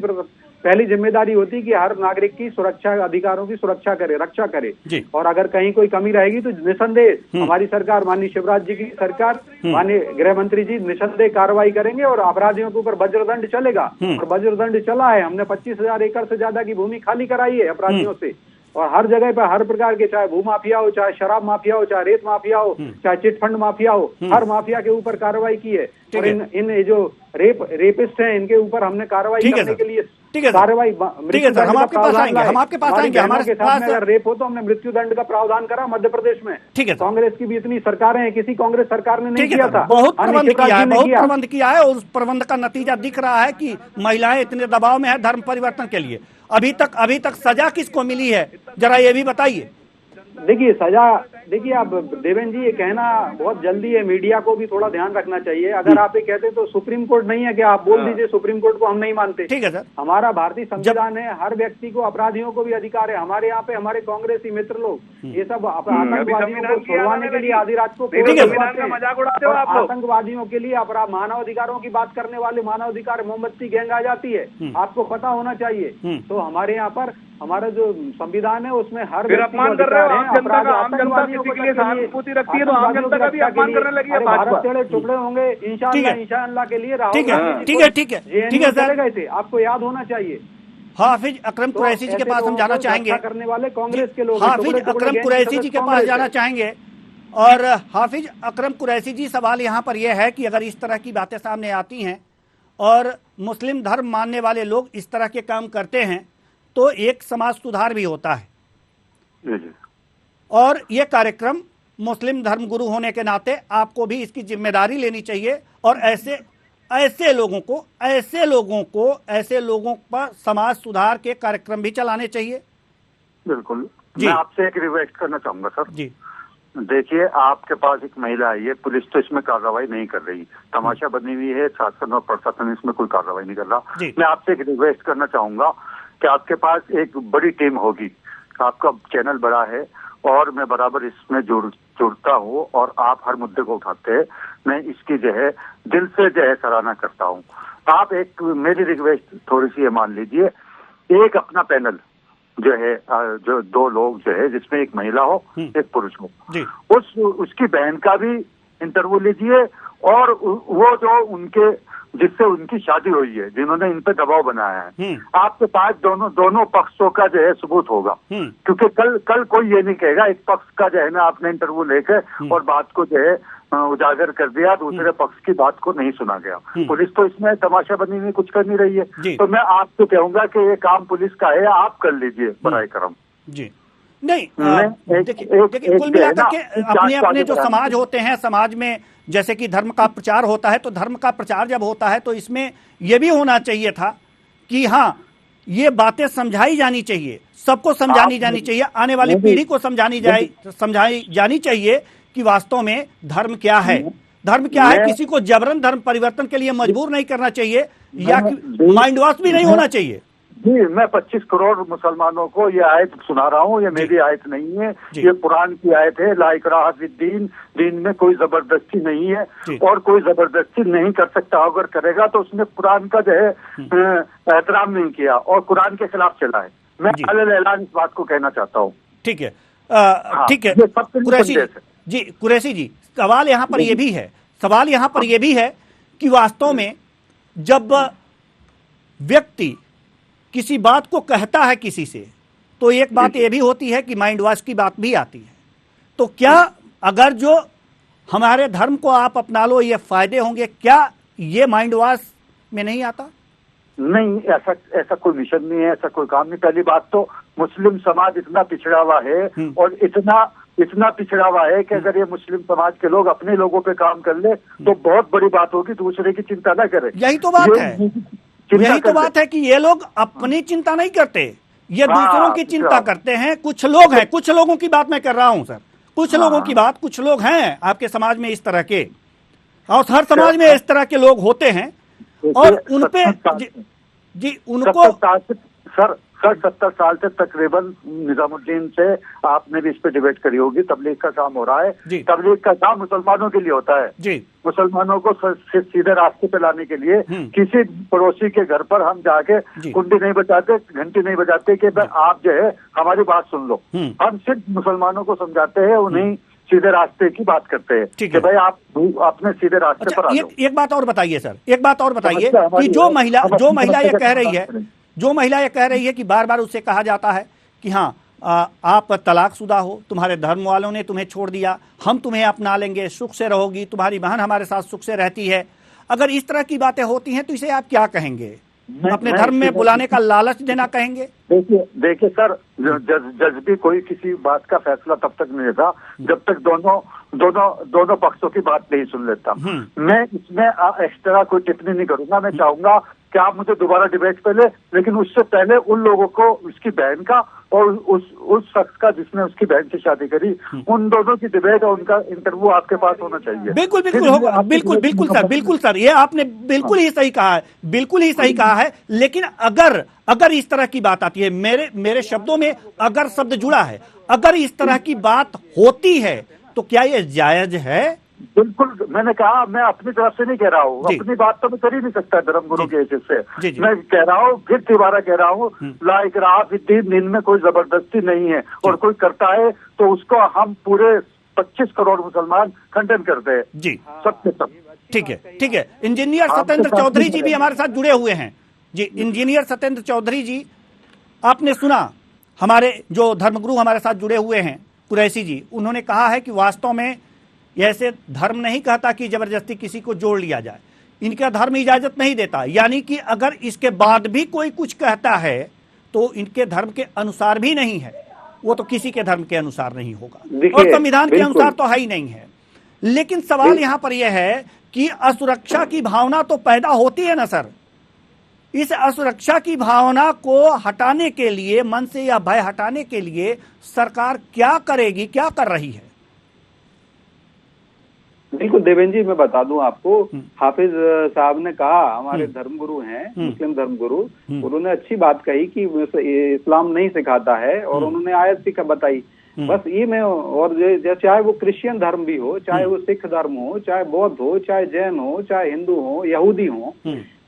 पहली जिम्मेदारी होती है कि हर नागरिक की सुरक्षा, अधिकारों की सुरक्षा करे, रक्षा करे। और अगर कहीं कोई कमी रहेगी तो निसंदेह हमारी सरकार, माननीय शिवराज जी की सरकार, माननीय गृह मंत्री जी निसंदेह कार्रवाई करेंगे और अपराधियों के ऊपर वज्रदंड चलेगा। और वज्रदंड चला है, हमने 25,000 एकड़ से ज्यादा की भूमि खाली कराई है अपराधियों से, और हर जगह पर हर प्रकार के, चाहे भू माफिया हो, चाहे शराब माफिया हो, चाहे रेत माफिया हो, चाहे चिट फंड माफिया हो, हर माफिया के ऊपर कार्रवाई की है। और इन जो रेपिस्ट हैं, इनके ऊपर हमने कार्रवाई करने के लिए कार्रवाई, हम आपके पास आएंगे, हमारे साथ में अगर रेप हो तो हमने मृत्यु दंड का प्रावधान करा मध्य प्रदेश में। कांग्रेस की भी इतनी सरकारें हैं, किसी कांग्रेस सरकार ने नहीं किया था। बहुत प्रबंध किया है, और उस प्रबंध का नतीजा दिख रहा है कि महिलाएं इतने दबाव में है धर्म परिवर्तन के लिए। अभी तक सजा किसको मिली है, जरा ये भी बताइए। देखिए, सजा, देखिए आप देवेंद्र जी, ये कहना बहुत जल्दी है, मीडिया को भी थोड़ा ध्यान रखना चाहिए। अगर आप ये कहते तो सुप्रीम कोर्ट नहीं है क्या? आप बोल दीजिए सुप्रीम कोर्ट को हम नहीं मानते। ठीक है सर, हमारा भारतीय संविधान है, हर व्यक्ति को, अपराधियों को भी अधिकार है। हमारे यहाँ पे हमारे कांग्रेसी मित्र लोग ये सब आतंकवादियों को छुड़वाने के लिए आधी रात को मजाक उड़ाते हो आप लोग। आतंकवादियों के लिए मानव अधिकारों की बात करने वाले मानव अधिकार मोमबत्ती गैंग आ जाती है, आपको पता होना चाहिए। तो हमारे यहाँ पर हमारा जो संविधान है उसमें हर अपमान कर रहे हो, आम जनता का, आम जनता किसी के लिए सहानुभूति रखती है तो आम जनता का भी अपमान करने लगी है भाजपा। टुकड़े होंगे इंशाअल्लाह के लिए। ठीक है सर, गए थे, आपको याद होना चाहिए। हाफिज अकरम कुरैशी जी के पास हम जाना चाहेंगे, करने वाले कांग्रेस के लोग। हाफिज अकरम कुरैशी जी के पास जाना चाहेंगे। और हाफिज अकरम कुरैशी जी, सवाल यहाँ पर यह है कि अगर इस तरह की बातें सामने आती हैं और मुस्लिम धर्म मानने वाले लोग इस तरह के काम करते हैं, तो एक समाज सुधार भी होता है। और ये कार्यक्रम मुस्लिम धर्म गुरु होने के नाते आपको भी इसकी जिम्मेदारी लेनी चाहिए और ऐसे लोगों पर समाज सुधार के कार्यक्रम भी चलाने चाहिए। बिल्कुल। मैं आपसे एक रिक्वेस्ट करना चाहूंगा सर जी। देखिए, आपके पास एक महिला आई है, पुलिस तो इसमें कार्रवाई नहीं कर रही, तमाशा बनी हुई है, शासन और प्रशासन इसमें कोई कार्रवाई नहीं कर रहा। मैं आपसे एक रिक्वेस्ट करना चाहूंगा कि आपके पास एक बड़ी टीम होगी, आपका चैनल बड़ा है और मैं बराबर इसमें जुड़ता हूँ और आप हर मुद्दे को उठाते हैं। मैं इसकी जो है दिल से जो है सराहना करता हूँ। आप एक मेरी रिक्वेस्ट थोड़ी सी मान लीजिए, एक अपना पैनल जो है, जो 2 लोग जो है, जिसमें एक महिला हो एक पुरुष हो, उसकी बहन का भी इंटरव्यू लीजिए और वो जो उनके जिससे उनकी शादी हुई है, जिन्होंने इन पे दबाव बनाया है, आपके पास दोनों पक्षों का जो है सबूत होगा। क्योंकि कल कोई ये नहीं कहेगा एक पक्ष का जो है ना आपने इंटरव्यू लेकर और बात को जो है उजागर कर दिया, दूसरे पक्ष की बात को नहीं सुना गया। पुलिस तो इसमें तमाशा बनी हुई कुछ कर नहीं रही है। तो मैं आपको कहूंगा कि ये काम पुलिस का है, आप कर लीजिए बराए करम। जी नहीं, देखिए कुल मिलाकर के अपने अपने जो समाज होते हैं, समाज में जैसे कि धर्म का प्रचार होता है, तो धर्म का प्रचार जब होता है तो इसमें यह भी होना चाहिए था कि हाँ, ये बातें समझाई जानी चाहिए, सबको समझानी जानी चाहिए, आने वाली पीढ़ी को समझाई जानी चाहिए कि वास्तव में धर्म क्या है, धर्म क्या है। किसी को जबरन धर्म परिवर्तन के लिए मजबूर नहीं करना चाहिए, या माइंड वॉश भी नहीं होना चाहिए। जी, मैं 25 करोड़ मुसलमानों को ये आयत सुना रहा हूँ, ये मेरी आयत नहीं है, ये कुरान की आयत है। ला इकराह फिद्दीन, दीन में कोई जबरदस्ती नहीं है और कोई जबरदस्ती नहीं कर सकता। अगर करेगा तो उसने कुरान का जो है एहतराम नहीं किया और कुरान के खिलाफ चला है। मैं अलग ऐलान इस बात को कहना चाहता हूँ। ठीक है, ठीक है कुरैशी जी, सवाल यहाँ पर यह भी है, सवाल यहाँ पर यह भी है कि वास्तव में जब व्यक्ति किसी बात को कहता है किसी से, तो एक बात यह भी होती है कि माइंड वॉश की बात भी आती है। तो क्या अगर जो हमारे धर्म को आप अपना लो, ये फायदे होंगे, क्या ये माइंड वॉश में नहीं आता? नहीं, ऐसा कोई मिशन नहीं है, ऐसा कोई काम नहीं। पहली बात तो मुस्लिम समाज इतना पिछड़ा हुआ है और इतना पिछड़ा हुआ है कि अगर ये मुस्लिम समाज के लोग अपने लोगों पे काम कर ले तो बहुत बड़ी बात होगी, दूसरे की चिंता ना करे। यही तो बात है, यही तो बात है कि ये लोग अपनी चिंता नहीं करते, ये दूसरों की चिंता करते हैं। कुछ लोग हैं, कुछ लोगों की बात मैं कर रहा हूं सर, कुछ लोगों की बात, कुछ लोग हैं आपके समाज में इस तरह के, और हर समाज में इस तरह के लोग होते हैं, और उनपे जी उनको सर 70 साल से तकरीबन निजामुद्दीन से आपने भी इस पे डिबेट करी होगी। तबलीग का काम हो रहा है, तबलीग का काम मुसलमानों के लिए होता है जी। मुसलमानों को सीधे रास्ते पे लाने के लिए किसी पड़ोसी के घर पर हम जाके कुंडी नहीं बजाते, घंटी नहीं बजाते कि आप जो है हमारी बात सुन लो। हम सिर्फ मुसलमानों को समझाते हैं, उन्हें सीधे रास्ते की बात करते हैं कि भाई आप अपने सीधे रास्ते पर आ जाओ। एक बात और बताइए सर, एक बात और बताइए कि जो महिला ये कह रही है, जो महिला ये कह रही है कि बार बार उससे कहा जाता है कि हाँ आप तलाकशुदा हो, तुम्हारे धर्म वालों ने तुम्हें छोड़ दिया, हम तुम्हें अपना लेंगे, सुख से रहोगी, तुम्हारी बहन हमारे साथ सुख से रहती है, अगर इस तरह की बातें होती हैं तो इसे आप क्या कहेंगे? अपने धर्म में बुलाने का लालच देना कहेंगे? देखिए सर, जज भी कोई किसी बात का फैसला तब तक नहीं लेता जब तक दोनों पक्षों की बात नहीं सुन लेता। मैं इसमें एक्स्ट्रा कोई टिप्पणी नहीं करूंगा। मैं चाहूंगा कि आप मुझे दोबारा डिबेट पे ले, लेकिन उससे पहले उन लोगों को, उसकी बहन का और उस शख्स का जिसने उसकी बहन से शादी करी, उन दोनों की डिबेट और उनका इंटरव्यू आपके पास होना चाहिए। बिल्कुल बिल्कुल होगा, बिल्कुल सर, ये आपने बिल्कुल ही सही कहा है, बिल्कुल ही सही कहा है। लेकिन अगर इस तरह की बात आती है, मेरे शब्दों में अगर शब्द जुड़ा है, अगर इस तरह की बात होती है तो क्या ये जायज है? बिल्कुल, मैंने कहा, मैं अपनी तरफ से नहीं कह रहा हूँ, अपनी बात तो मैं कर ही नहीं सकता धर्मगुरु के हैसियत से। मैं कह रहा हूँ, फिर दोबारा कह रहा हूँ, ला इकराह फिद्दीन, दिन में कोई जबरदस्ती नहीं है, और कोई करता है तो उसको हम पूरे 25 करोड़ मुसलमान खंडन करते हैं जी, सबके सब। ठीक है। इंजीनियर सत्येंद्र चौधरी जी भी हमारे साथ जुड़े हुए हैं जी। इंजीनियर सत्येंद्र चौधरी जी, आपने सुना हमारे जो धर्मगुरु हमारे साथ जुड़े हुए हैं कुरैशी जी, उन्होंने कहा है कि वास्तव में ऐसे धर्म नहीं कहता कि जबरदस्ती किसी को जोड़ लिया जाए, इनका धर्म इजाजत नहीं देता, यानी कि अगर इसके बाद भी कोई कुछ कहता है तो इनके धर्म के अनुसार भी नहीं है, वो तो किसी के धर्म के अनुसार नहीं होगा और संविधान के अनुसार तो है ही नहीं है। लेकिन सवाल यहां पर यह है कि असुरक्षा की भावना तो पैदा होती है ना सर, इस असुरक्षा की भावना को हटाने के लिए, मन से या भय हटाने के लिए सरकार क्या करेगी, क्या कर रही है? बिल्कुल देवेंद्र जी, मैं बता दूं आपको, हाफिज साहब ने कहा, हमारे धर्मगुरु हैं, मुस्लिम धर्मगुरु, उन्होंने अच्छी बात कही कि इस्लाम नहीं सिखाता है, और उन्होंने आयत भी बताई। बस ये मैं, और चाहे वो क्रिश्चियन धर्म भी हो, चाहे वो सिख धर्म हो, चाहे बौद्ध हो, चाहे जैन हो, चाहे हिंदू हो, यहूदी हो,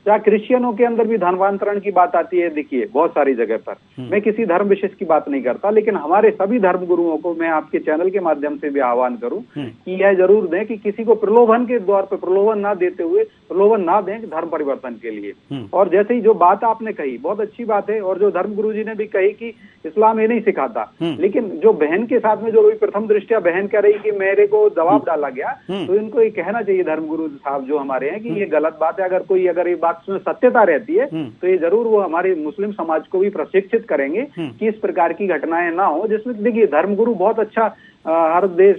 चाहे क्रिश्चियनों के अंदर भी धर्मांतरण की बात आती है। देखिए बहुत सारी जगह पर, मैं किसी धर्म विशेष की बात नहीं करता, लेकिन हमारे सभी धर्म गुरुओं को मैं आपके चैनल के माध्यम से भी आह्वान करूं कि यह जरूर दें कि किसी को प्रलोभन के द्वार पर प्रलोभन ना देते हुए, प्रलोभन ना दें धर्म परिवर्तन के लिए। और जैसे ही जो बात आपने कही बहुत अच्छी बात है, और जो धर्म गुरु जी ने भी कही कि इस्लाम ये नहीं सिखाता। लेकिन जो बहन के साथ में जो अभी प्रथम दृष्टया बहन कह रही कि मेरे को दबाव डाला गया, तो इनको ये कहना चाहिए धर्मगुरु साहब जो हमारे हैं कि ये गलत बात है। अगर ये बात में सत्यता रहती है तो ये जरूर वो हमारे मुस्लिम समाज को भी प्रशिक्षित करेंगे कि इस प्रकार की घटनाएं ना हो। जिसमें देखिए धर्मगुरु बहुत अच्छा हर देश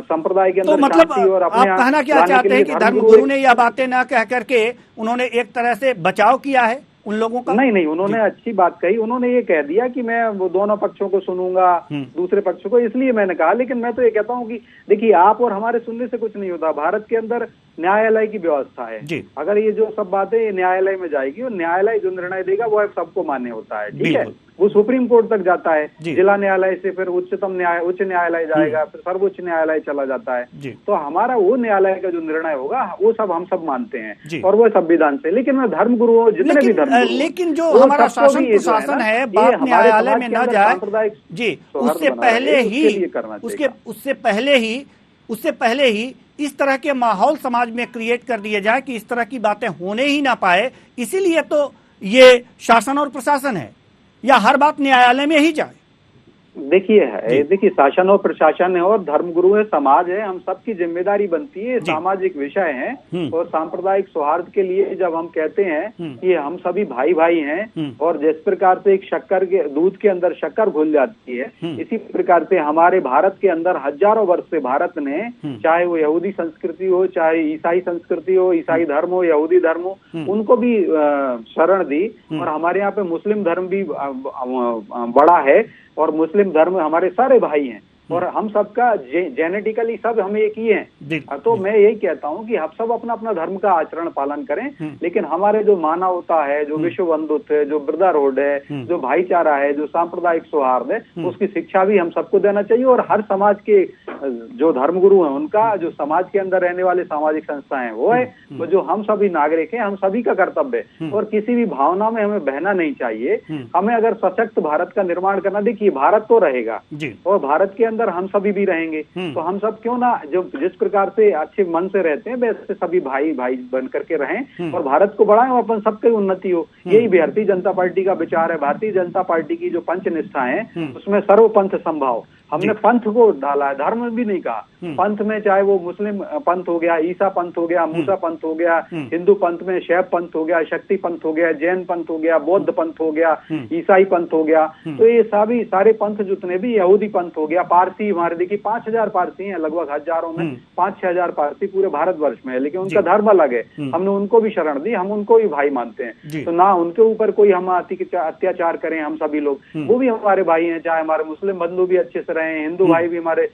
संप्रदाय के अंदर तो मतलब शांति और अपने आप कहना क्या चाहते हैं कि धर्मगुरु ने यह बातें ना कह करके उन्होंने एक तरह से बचाव किया है उन लोगों का? नहीं, उन्होंने अच्छी बात कही। उन्होंने ये कह दिया कि मैं वो दोनों पक्षों को सुनूंगा, दूसरे पक्षों को, इसलिए मैंने कहा। लेकिन मैं तो ये कहता हूँ कि देखिए आप और हमारे सुनने से कुछ नहीं होता। भारत के अंदर न्यायालय की व्यवस्था है। अगर ये जो सब बातें न्यायालय में जाएगी और न्यायालय जो निर्णय देगा वो सबको मान्य होता है, ठीक है। वो सुप्रीम कोर्ट तक जाता है, जिला न्यायालय से फिर उच्च न्यायालय जाएगा, फिर सर्वोच्च न्यायालय चला जाता है। तो हमारा वो न्यायालय का जो निर्णय होगा वो सब हम सब मानते हैं और वो संविधान से। लेकिन मैं धर्मगुरु जितने भी धर्म, लेकिन जो हमारा शासन प्रशासन है बात न्यायालय में न जाए जी, उससे पहले ही इस तरह के माहौल समाज में क्रिएट कर दिए जाए कि इस तरह की बातें होने ही ना पाए। इसीलिए तो ये शासन और प्रशासन है, या हर बात न्यायालय में ही जाए? देखिए शासन और प्रशासन है और धर्मगुरु है, समाज है, हम सबकी जिम्मेदारी बनती है। सामाजिक विषय है और सांप्रदायिक सौहार्द के लिए जब हम कहते हैं कि हम सभी भाई भाई हैं और जिस प्रकार से एक शक्कर के दूध के अंदर शक्कर घुल जाती है, इसी प्रकार से हमारे भारत के अंदर हजारों वर्ष से भारत ने, चाहे वो यहूदी संस्कृति हो, चाहे ईसाई संस्कृति हो, ईसाई धर्म हो, यहूदी धर्म हो, उनको भी शरण दी। और हमारे यहाँ पे मुस्लिम धर्म भी बड़ा है और मुस्लिम धर्म हमारे सारे भाई हैं और हम सबका जेनेटिकली सब हम एक ही हैं। तो मैं यही कहता हूँ कि हम सब अपना अपना धर्म का आचरण पालन करें, लेकिन हमारे जो मानवता है, जो विश्व बंधुत्व है, जो ब्रदरहुड है, जो भाईचारा है, जो सांप्रदायिक सौहार्द है, उसकी शिक्षा भी हम सबको देना चाहिए। और हर समाज के जो धर्मगुरु हैं उनका, जो समाज के अंदर रहने वाले सामाजिक संस्थाएं वो है, वो जो हम सभी नागरिक हैं, हम सभी का कर्तव्य है। और किसी भी भावना में हमें बहना नहीं चाहिए। हमें अगर सशक्त भारत का निर्माण करना, देखिए भारत तो रहेगा और भारत के अंदर हम सभी भी रहेंगे, तो हम सब क्यों ना जो जिस प्रकार से अच्छे मन से रहते हैं वैसे सभी भाई भाई बन करके रहें और भारत को बढ़ाएं और अपन सबकी उन्नति हो। यही भारतीय जनता पार्टी का विचार है। भारतीय जनता पार्टी की जो पंच निष्ठा है उसमें सर्वपंथ संभाव, हमने पंथ को डाला है, धर्म भी नहीं कहा। पंथ में चाहे वो मुस्लिम पंथ हो गया, ईसा पंथ हो गया, मूसा पंथ हो गया, हिंदू पंथ में शैव पंथ हो गया, शक्ति पंथ हो गया, जैन पंथ हो गया, बौद्ध पंथ हो गया, ईसाई पंथ हो गया। तो ये सभी सारे पंथ जितने भी, यहूदी पंथ हो गया, पारसी, हमारे देखिए 5000 पारसी हैं, लगभग हजारों में 5-6 हजार पारसी पूरे भारतवर्ष में है, लेकिन उनका धर्म अलग है। हमने उनको भी शरण दी, हम उनको भी भाई मानते हैं। तो ना उनके ऊपर कोई हम अत्याचार करें, हम सभी लोग, वो भी हमारे भाई हैं। चाहे हमारे मुस्लिम बंधु भी अच्छे से रहे, हिंदू भाई भी हमारे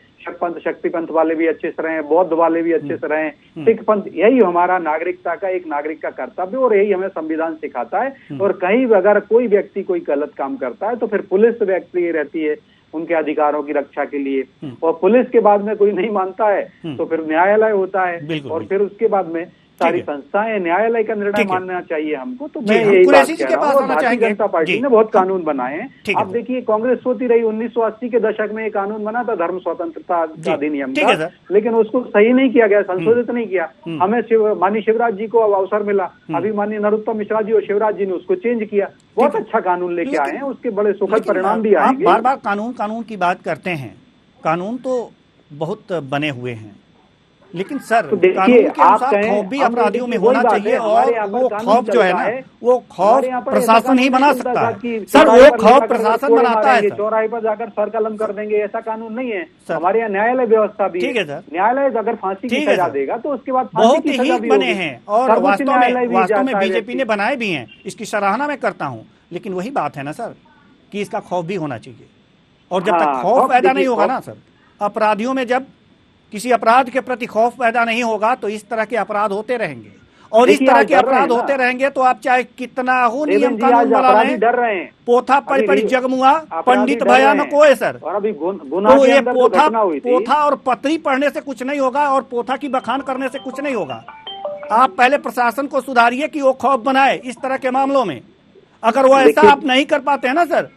शक्ति पंथ वाले भी अच्छे से रहे, बौद्ध वाले भी अच्छे से रहे, सिख पंथ, यही हमारा नागरिकता का, एक नागरिक का कर्तव्य और यही हमें संविधान सिखाता है। और कहीं अगर कोई व्यक्ति कोई गलत काम करता है तो फिर पुलिस व्यक्ति रहती है उनके अधिकारों की रक्षा के लिए, और पुलिस के बाद में कोई नहीं मानता है तो फिर न्यायालय होता है और फिर उसके बाद में सारी संस्थाएं, न्यायालय का निर्णय मानना चाहिए हमको। तो मैं यही बात कह रहा हूँ। भारतीय जनता पार्टी ने बहुत कानून बनाए हैं। आप देखिए कांग्रेस सोती रही 1980 के दशक में एक कानून बना था धर्म स्वतंत्रता अधिनियम का, लेकिन उसको सही नहीं किया गया, संशोधित नहीं किया। हमें माननीय शिवराज जी को अवसर मिला, अभी माननीय नरोत्तम मिश्रा जी और शिवराज जी ने उसको चेंज किया, बहुत अच्छा कानून लेके आए हैं, उसके बड़े सुखद परिणाम भी आएंगे। बार बार कानून की बात करते हैं, कानून तो बहुत बने हुए हैं, लेकिन सर तो कानून के अनुसार खौफ भी अपराधियों में होना चाहिए और वो खौफ जो है ना, वो खौफ प्रशासन ही बना सकता है। सर वो खौफ प्रशासन बनाता है। चौराहे पर जाकर सर कलम कर देंगे, ऐसा कानून नहीं है। हमारे यहाँ न्यायालय व्यवस्था भी है। न्यायालय अगर फांसी की सजा देगा तो उसके बाद बहुत ही बने हैं और वास्तव में बीजेपी ने बनाए भी हैं, इसकी सराहना मैं करता हूँ। लेकिन वही बात है ना सर कि इसका खौफ भी होना चाहिए, और जब तक खौफ पैदा नहीं होगा ना सर, अपराधियों में जब किसी अपराध के प्रति खौफ पैदा नहीं होगा तो इस तरह के अपराध होते रहेंगे, और इस तरह के अपराध होते रहेंगे तो आप चाहे कितना हो नियम कानून बना लें, डर रहे हैं। पोथा पड़ी जगमुआ पंडित भयानक होए सर। और अभी तो ये पोथा और पत्री पढ़ने से कुछ नहीं होगा और पोथा की बखान करने से कुछ नहीं होगा। आप पहले प्रशासन को सुधारिए कि वो खौफ बनाए इस तरह के मामलों में। अगर वो ऐसा आप नहीं कर पाते हैं ना सर,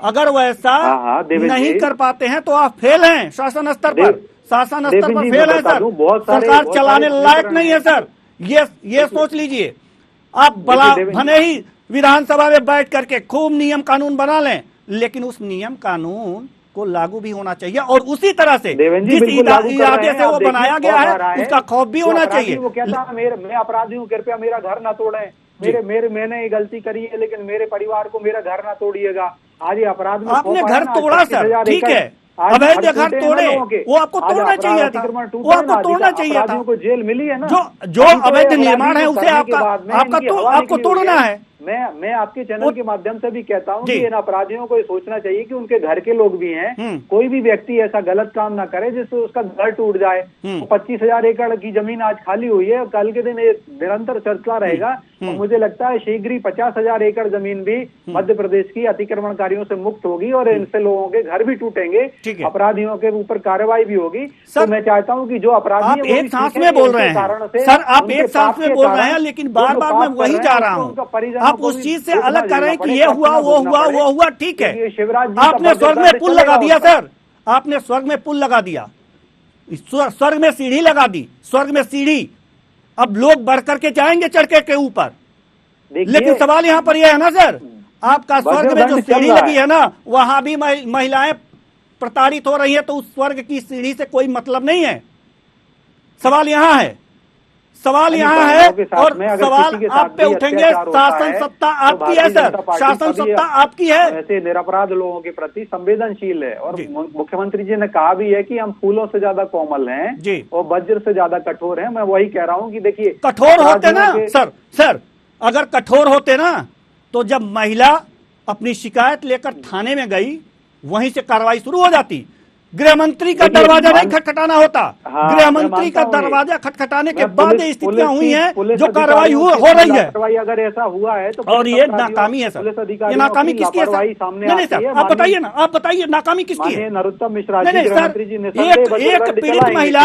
अगर वो ऐसा नहीं कर पाते हैं तो आप फेल हैं शासन स्तर पर। शासन स्तर पर फेल है सर, सरकार चलाने लायक नहीं है सर, ये सोच लीजिए। आप भले ही विधानसभा में बैठ करके खूब नियम कानून बना लें, लेकिन उस नियम कानून को लागू भी होना चाहिए और उसी तरह से देवेंद्र जी जिस बिल्कुल लागू कर इरादे रहे हैं। से वो आप देखिए, बनाया गया बहुत आ रहा है उसका खौफ भी जो होना अपराधी चाहिए। वो कहता है मैं अपराधी हूँ, कृपया मेरा घर ना तोड़ें, मैंने ये गलती करी है लेकिन मेरे परिवार को मेरा घर ना तोड़िएगा। आज ये अपराध में आपने घर तोड़ा सर, ठीक है, अवैध घर तोड़े, वो आपको तोड़ना चाहिए था, वो आपको तोड़ना चाहिए था। को जेल मिली है ना, जो अवैध निर्माण है उसे आपको तोड़ना है। मैं आपके चैनल के माध्यम से भी कहता हूँ कि इन अपराधियों को ये सोचना चाहिए कि उनके घर के लोग भी हैं, कोई भी व्यक्ति ऐसा गलत काम ना करे जिससे उसका घर टूट जाए। 25,000 एकड़ की जमीन आज खाली हुई है, कल के दिन ये निरंतर चलता रहेगा। और मुझे लगता है शीघ्र ही 50,000 एकड़ जमीन भी मध्य प्रदेश की अतिक्रमणकारियों से मुक्त होगी और इनसे लोगों के घर भी टूटेंगे, अपराधियों के ऊपर कार्रवाई भी होगी। तो मैं चाहता हूँ कि जो अपराधी आप एक सांस में बोल रहे हैं सर, आप एक सांस में बोल रहे हैं, लेकिन बार बार मैं वही जा रहा हूँ। आप उस चीज से अलग कर रहे हैं कि ये हुआ वो हुआ, ठीक है। शिवराज आपने स्वर्ग में पुल लगा दिया सर, आपने स्वर्ग में पुल लगा दिया, स्वर्ग में सीढ़ी लगा दी, स्वर्ग में सीढ़ी। अब लोग बढ़ करके जाएंगे चढ़ के ऊपर, लेकिन सवाल यहाँ पर यह है ना सर, आपका स्वर्ग में जो सीढ़ी लगी है ना, वहां भी महिलाएं प्रताड़ित हो रही है, तो उस स्वर्ग की सीढ़ी से कोई मतलब नहीं है। सवाल यहाँ है, सवाल यहाँ है, और सवाल आप पे उठेंगे। शासन सत्ता आपकी है सर, शासन सत्ता आपकी है। ऐसे निरपराध लोगों के प्रति संवेदनशील है, और मुख्यमंत्री जी ने कहा भी है कि हम फूलों से ज्यादा कोमल हैं और वज्र से ज्यादा कठोर हैं। मैं वही कह रहा हूँ कि देखिए, कठोर होते ना सर, अगर कठोर होते ना तो जब महिला अपनी शिकायत लेकर थाने में गई वहीं से कार्रवाई शुरू हो जाती। गृह मंत्री का दरवाजा नहीं खटखटाना होता, गृह मंत्री का दरवाजा खटखटाने के बाद ये स्थितियां हुई हैं जो कार्रवाई हो रही है। अगर ऐसा हुआ है तो और ये नाकामी है सर, ये नाकामी किसकी है सर? नहीं सर, आप बताइए ना, आप बताइए नाकामी किसकी है? नरोत्तम मिश्रा नहीं सर, एक पीड़ित महिला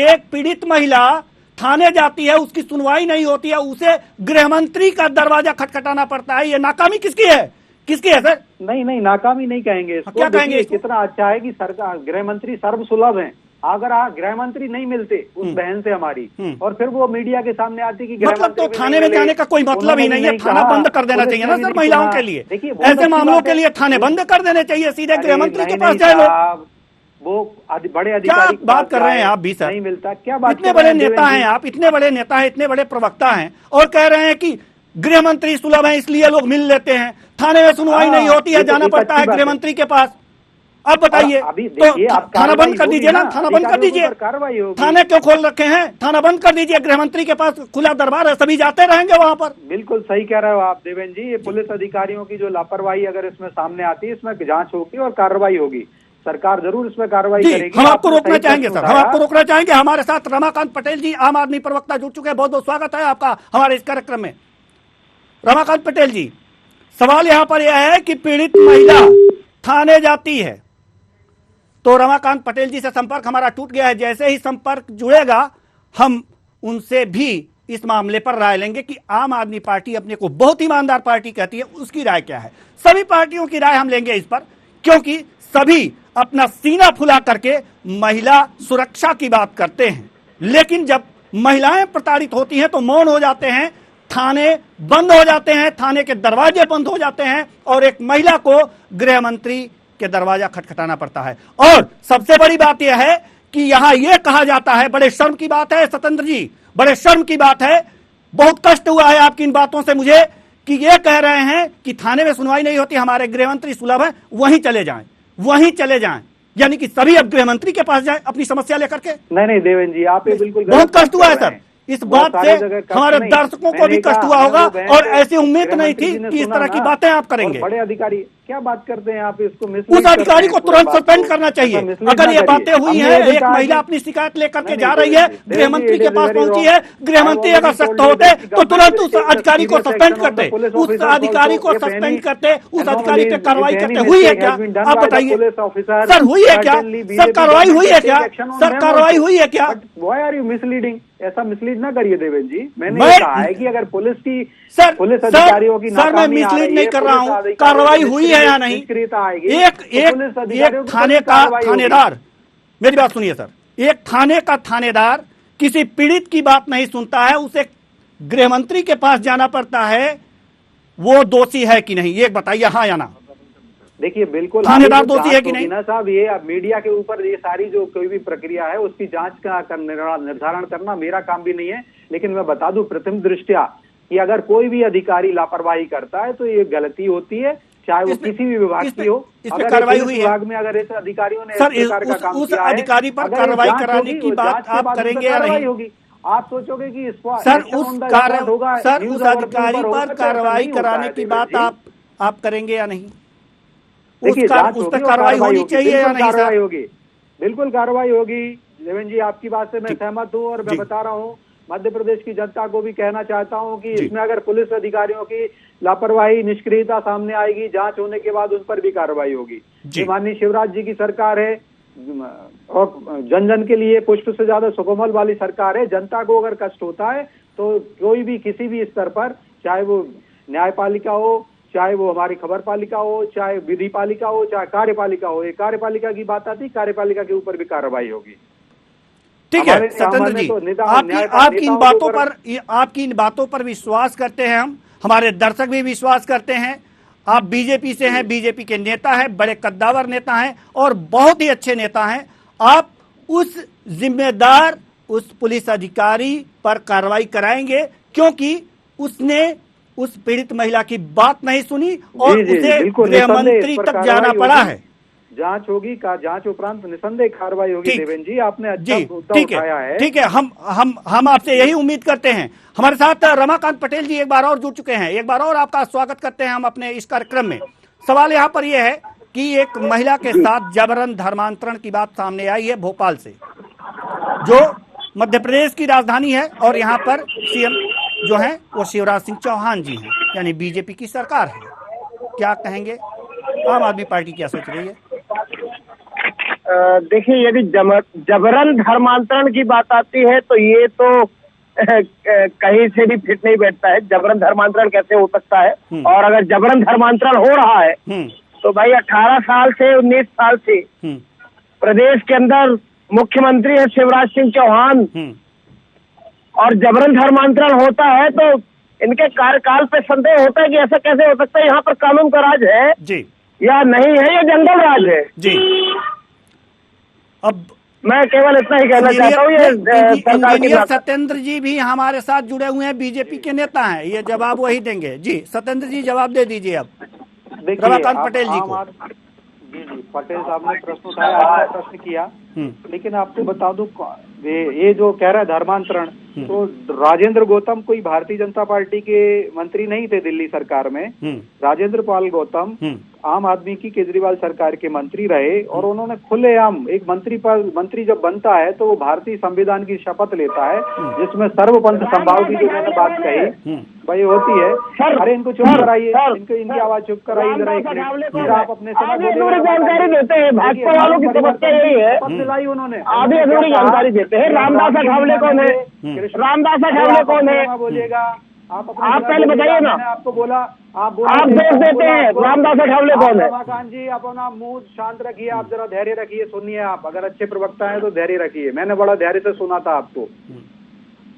एक पीड़ित महिला थाने जाती है, उसकी सुनवाई नहीं होती है, उसे गृह मंत्री का दरवाजा खटखटाना पड़ता है। ये नाकामी किसकी है? किसकी है सर? नहीं, नाकामी नहीं कहेंगे इसको। क्या कहेंगे? कितना अच्छा है कि सरकार, गृह मंत्री सर्वसुलभ हैं। अगर गृह मंत्री नहीं मिलते उस बहन से हमारी, और फिर वो मीडिया के सामने आती कि मतलब तो थाने में जाने का कोई मतलब ही नहीं है, थाना बंद कर देना चाहिए ना सर महिलाओं के लिए। ऐसे मामलों के लिए थाने बंद कर देने चाहिए, सीधे गृह मंत्री के पास जाए लोग। वो बड़े अधिकारी क्या बात कर रहे हैं आप भी सर? नहीं मिलता, क्या बात? इतने बड़े नेता हैं आप, इतने बड़े नेता हैं, इतने बड़े प्रवक्ता हैं, और कह रहे हैं कि गृह मंत्री सुलभ है इसलिए लोग मिल लेते हैं, थाने में सुनवाई नहीं होती है, जाना पड़ता है गृह मंत्री के पास। अब बताइए, तो थाना बंद कर दीजिए ना, थाना बंद कर दीजिए। थाने क्यों खोल रखे हैं? थाना बंद कर दीजिए, गृह मंत्री के पास खुला दरबार है, सभी जाते रहेंगे वहां पर। बिल्कुल सही कह रहे हो आप देवेंद्र जी। ये पुलिस अधिकारियों की जो लापरवाही अगर इसमें सामने आती है, इसमें जांच होगी और कार्रवाई होगी। सरकार जरूर इसमें कार्रवाई करेगी। हम आपको रोकना चाहेंगे सर, हम आपको रोकना चाहेंगे। हमारे साथ रमाकांत पटेल जी, आम आदमी प्रवक्ता, जुड़ चुके हैं। बहुत बहुत स्वागत है आपका हमारे इस कार्यक्रम में। रमाकांत पटेल जी, सवाल यहां पर यह है कि पीड़ित महिला थाने जाती है, तो रमाकांत पटेल जी से संपर्क हमारा टूट गया है। जैसे ही संपर्क जुड़ेगा हम उनसे भी इस मामले पर राय लेंगे कि आम आदमी पार्टी अपने को बहुत ईमानदार पार्टी कहती है, उसकी राय क्या है। सभी पार्टियों की राय हम लेंगे इस पर, क्योंकि सभी अपना सीना फुला करके महिला सुरक्षा की बात करते हैं, लेकिन जब महिलाएं प्रताड़ित होती हैं तो मौन हो जाते हैं, थाने बंद हो जाते हैं, थाने के दरवाजे बंद हो जाते हैं, और एक महिला को गृह मंत्री के दरवाजा खटखटाना पड़ता है। और सबसे बड़ी बात यह है कि यहां यह कहा जाता है, बड़े शर्म की बात है सत्येंद्र जी, बड़े शर्म की बात है, बहुत कष्ट हुआ है आपकी इन बातों से मुझे, कि ये कह रहे हैं कि थाने में सुनवाई नहीं होती, हमारे गृह मंत्री सुलभ है, वहीं चले जाएं, वहीं चले जाएं। यानी कि सभी अब गृह मंत्री के पास जाएं अपनी समस्या लेकर के। नहीं देवेंद्र जी, आप ये बिल्कुल बहुत कष्ट हुआ है सर, इस बात से हमारे दर्शकों को भी कष्ट हुआ होगा, और ऐसी उम्मीद नहीं थी कि इस तरह की बातें आप करेंगे। बड़े अधिकारी क्या बात करते हैं आप, इसको उस अधिकारी को तुरंत सस्पेंड करना चाहिए। अगर ये बातें हुई हैं, एक महिला अपनी शिकायत लेकर के जा रही है, गृह मंत्री के पास पहुंची है, गृह मंत्री अगर सख्त होते तो तुरंत उस अधिकारी को सस्पेंड करते, उस अधिकारी को सस्पेंड करते, उस अधिकारी पे कार्रवाई करते। हुई है क्या? आप बताइए सर, हुई है क्या सर? कार्रवाई हुई है क्या सर? कार्रवाई हुई है क्या? Why are you misleading? ऐसा मिसलीड ना करिए देवेंद्र जी। मैंने कहा है कि अगर पुलिस की पुलिस अधिकारियों की सर, मैं मिसलीड नहीं कर रहा हूँ, कार्रवाई हुई है या नहीं। एक थाने का थानेदार, मेरी बात सुनिए सर, एक थाने का थानेदार किसी पीड़ित की बात नहीं सुनता है, उसे गृह मंत्री के पास जाना पड़ता है वो दोषी है कि नहीं, ये बताइए, हाँ या ना। देखिए बिल्कुल थानेदार दोषी है कि नहीं ना साहब, ये मीडिया के ऊपर ये सारी जो कोई भी प्रक्रिया है उसकी जांच का निर्धारण करना मेरा काम भी नहीं है। लेकिन मैं बता दूं प्रथम दृष्टया कि अगर कोई भी अधिकारी लापरवाही करता है तो ये गलती होती है, चाहे वो किसी भी विभाग की हो। अगर कार्रवाई हुई है विभाग में अगर ऐसे अधिकारियों ने सर, इस प्रकार का काम उस किया है, अधिकारी पर कार्रवाई कराने की बात आप करेंगे या नहीं? होगी। आप सोचोगे कि इसको सर उस अधिकारी पर कार्रवाई कराने की बात आप करेंगे या नहीं? देखिए उस पर कार्रवाई होनी चाहिए या नहीं? कार्रवाई होगी, बिल्कुल कार्रवाई होगी। देवेंद्र जी आपकी बात से मैं सहमत हूँ और मैं बता रहा हूँ मध्य प्रदेश की जनता को भी कहना चाहता हूँ कि इसमें अगर पुलिस अधिकारियों की लापरवाही निष्क्रियता सामने आएगी, जांच होने के बाद उन पर भी कार्रवाई होगी। माननीय शिवराज जी की सरकार है और जन जन के लिए पुष्प से ज्यादा सुकोमल वाली सरकार है। जनता को अगर कष्ट होता है तो कोई भी किसी भी स्तर पर, चाहे वो न्यायपालिका हो, चाहे वो हमारी खबर पालिका हो, चाहे विधि पालिका हो, चाहे कार्यपालिका हो, ये कार्यपालिका की बात आती, कार्यपालिका के ऊपर भी कार्रवाई होगी। ठीक है सत्येंद्र जी, आपकी इन बातों पर विश्वास करते हैं हम, हमारे दर्शक भी विश्वास करते हैं। आप बीजेपी से हैं, बीजेपी के नेता हैं, बड़े कद्दावर नेता हैं और बहुत ही अच्छे नेता हैं। आप उस जिम्मेदार उस पुलिस अधिकारी पर कार्रवाई कराएंगे क्योंकि उसने उस पीड़ित महिला की बात नहीं सुनी और उसे गृह मंत्री तक जाना पड़ा है। जांच होगी, जांच उपरांत निसंदेह कार्रवाई होगी। देवेंद्र जी आपने अच्छा मुद्दा उठाया है। ठीक है, हम आपसे यही उम्मीद करते हैं। हमारे साथ रमाकांत पटेल जी एक बार और जुड़ चुके हैं। एक बार और आपका स्वागत करते हैं हम अपने इस कार्यक्रम में। सवाल यहाँ पर यह है कि एक महिला के साथ जबरन धर्मांतरण की बात सामने आई है भोपाल से, जो मध्य प्रदेश की राजधानी है और यहाँ पर सीएम जो है वो शिवराज सिंह चौहान जी हैं, यानी बीजेपी की सरकार है। क्या कहेंगे, आम आदमी पार्टी क्या सोच रही है? देखिए यदि जबरन धर्मांतरण की बात आती है तो ये तो कहीं से भी फिट नहीं बैठता है। जबरन धर्मांतरण कैसे हो सकता है? और अगर जबरन धर्मांतरण हो रहा है तो भाई 18 साल से 19 साल से प्रदेश के अंदर मुख्यमंत्री है शिवराज सिंह चौहान, और जबरन धर्मांतरण होता है तो इनके कार्यकाल पे संदेह होता है कि ऐसा कैसे हो सकता है। यहाँ पर कानून का राज है जी या नहीं है, या जंगल राज है जी। अब मैं केवल इतना ही कहना चाहता हूँ, ये इंजीनियर सत्येंद्र जी भी हमारे साथ जुड़े हुए हैं, बीजेपी के नेता हैं, ये जवाब वही देंगे। जी सत्येंद्र जी जवाब दे दीजिए अब रमाकांत पटेल जी को। जी पटेल साहब ने प्रश्न उठाया, आपने प्रश्न किया, लेकिन आपको बता दूं ये जो कह रहा है धर्मांतरण, तो राजेंद्र गौतम कोई भारतीय जनता पार्टी के मंत्री नहीं थे दिल्ली सरकार में। राजेंद्र पाल गौतम आम आदमी की केजरीवाल सरकार के मंत्री रहे और उन्होंने खुलेआम एक मंत्री जब बनता है तो वो भारतीय संविधान की शपथ लेता है जिसमें सर्वपंथ संभाव की जो मैंने बात कही भाई होती है। अरे इनको चुप कराइए, इनकी आवाज चुप कराइए जरा एक मिनट। आप अपने जानकारी देते हैं, भाजपा वालों की समस्या यही है, शपथ दिलाई उन्होंने, आधी अधूरी जानकारी देते हैं। रामदास अठावले कौन है? रामदास अठावले कौन है? बोलिएगा आप पहले बताइए ना। आपको बोला आप दोष देते हैं, रामदास अठावले कौन है? रमाकांत जी आप अपना मुंह शांत रखिए, आप जरा धैर्य रखिए, सुनिए। आप अगर अच्छे प्रवक्ता हैं तो धैर्य रखिए। मैंने बड़ा धैर्य से सुना था आपको,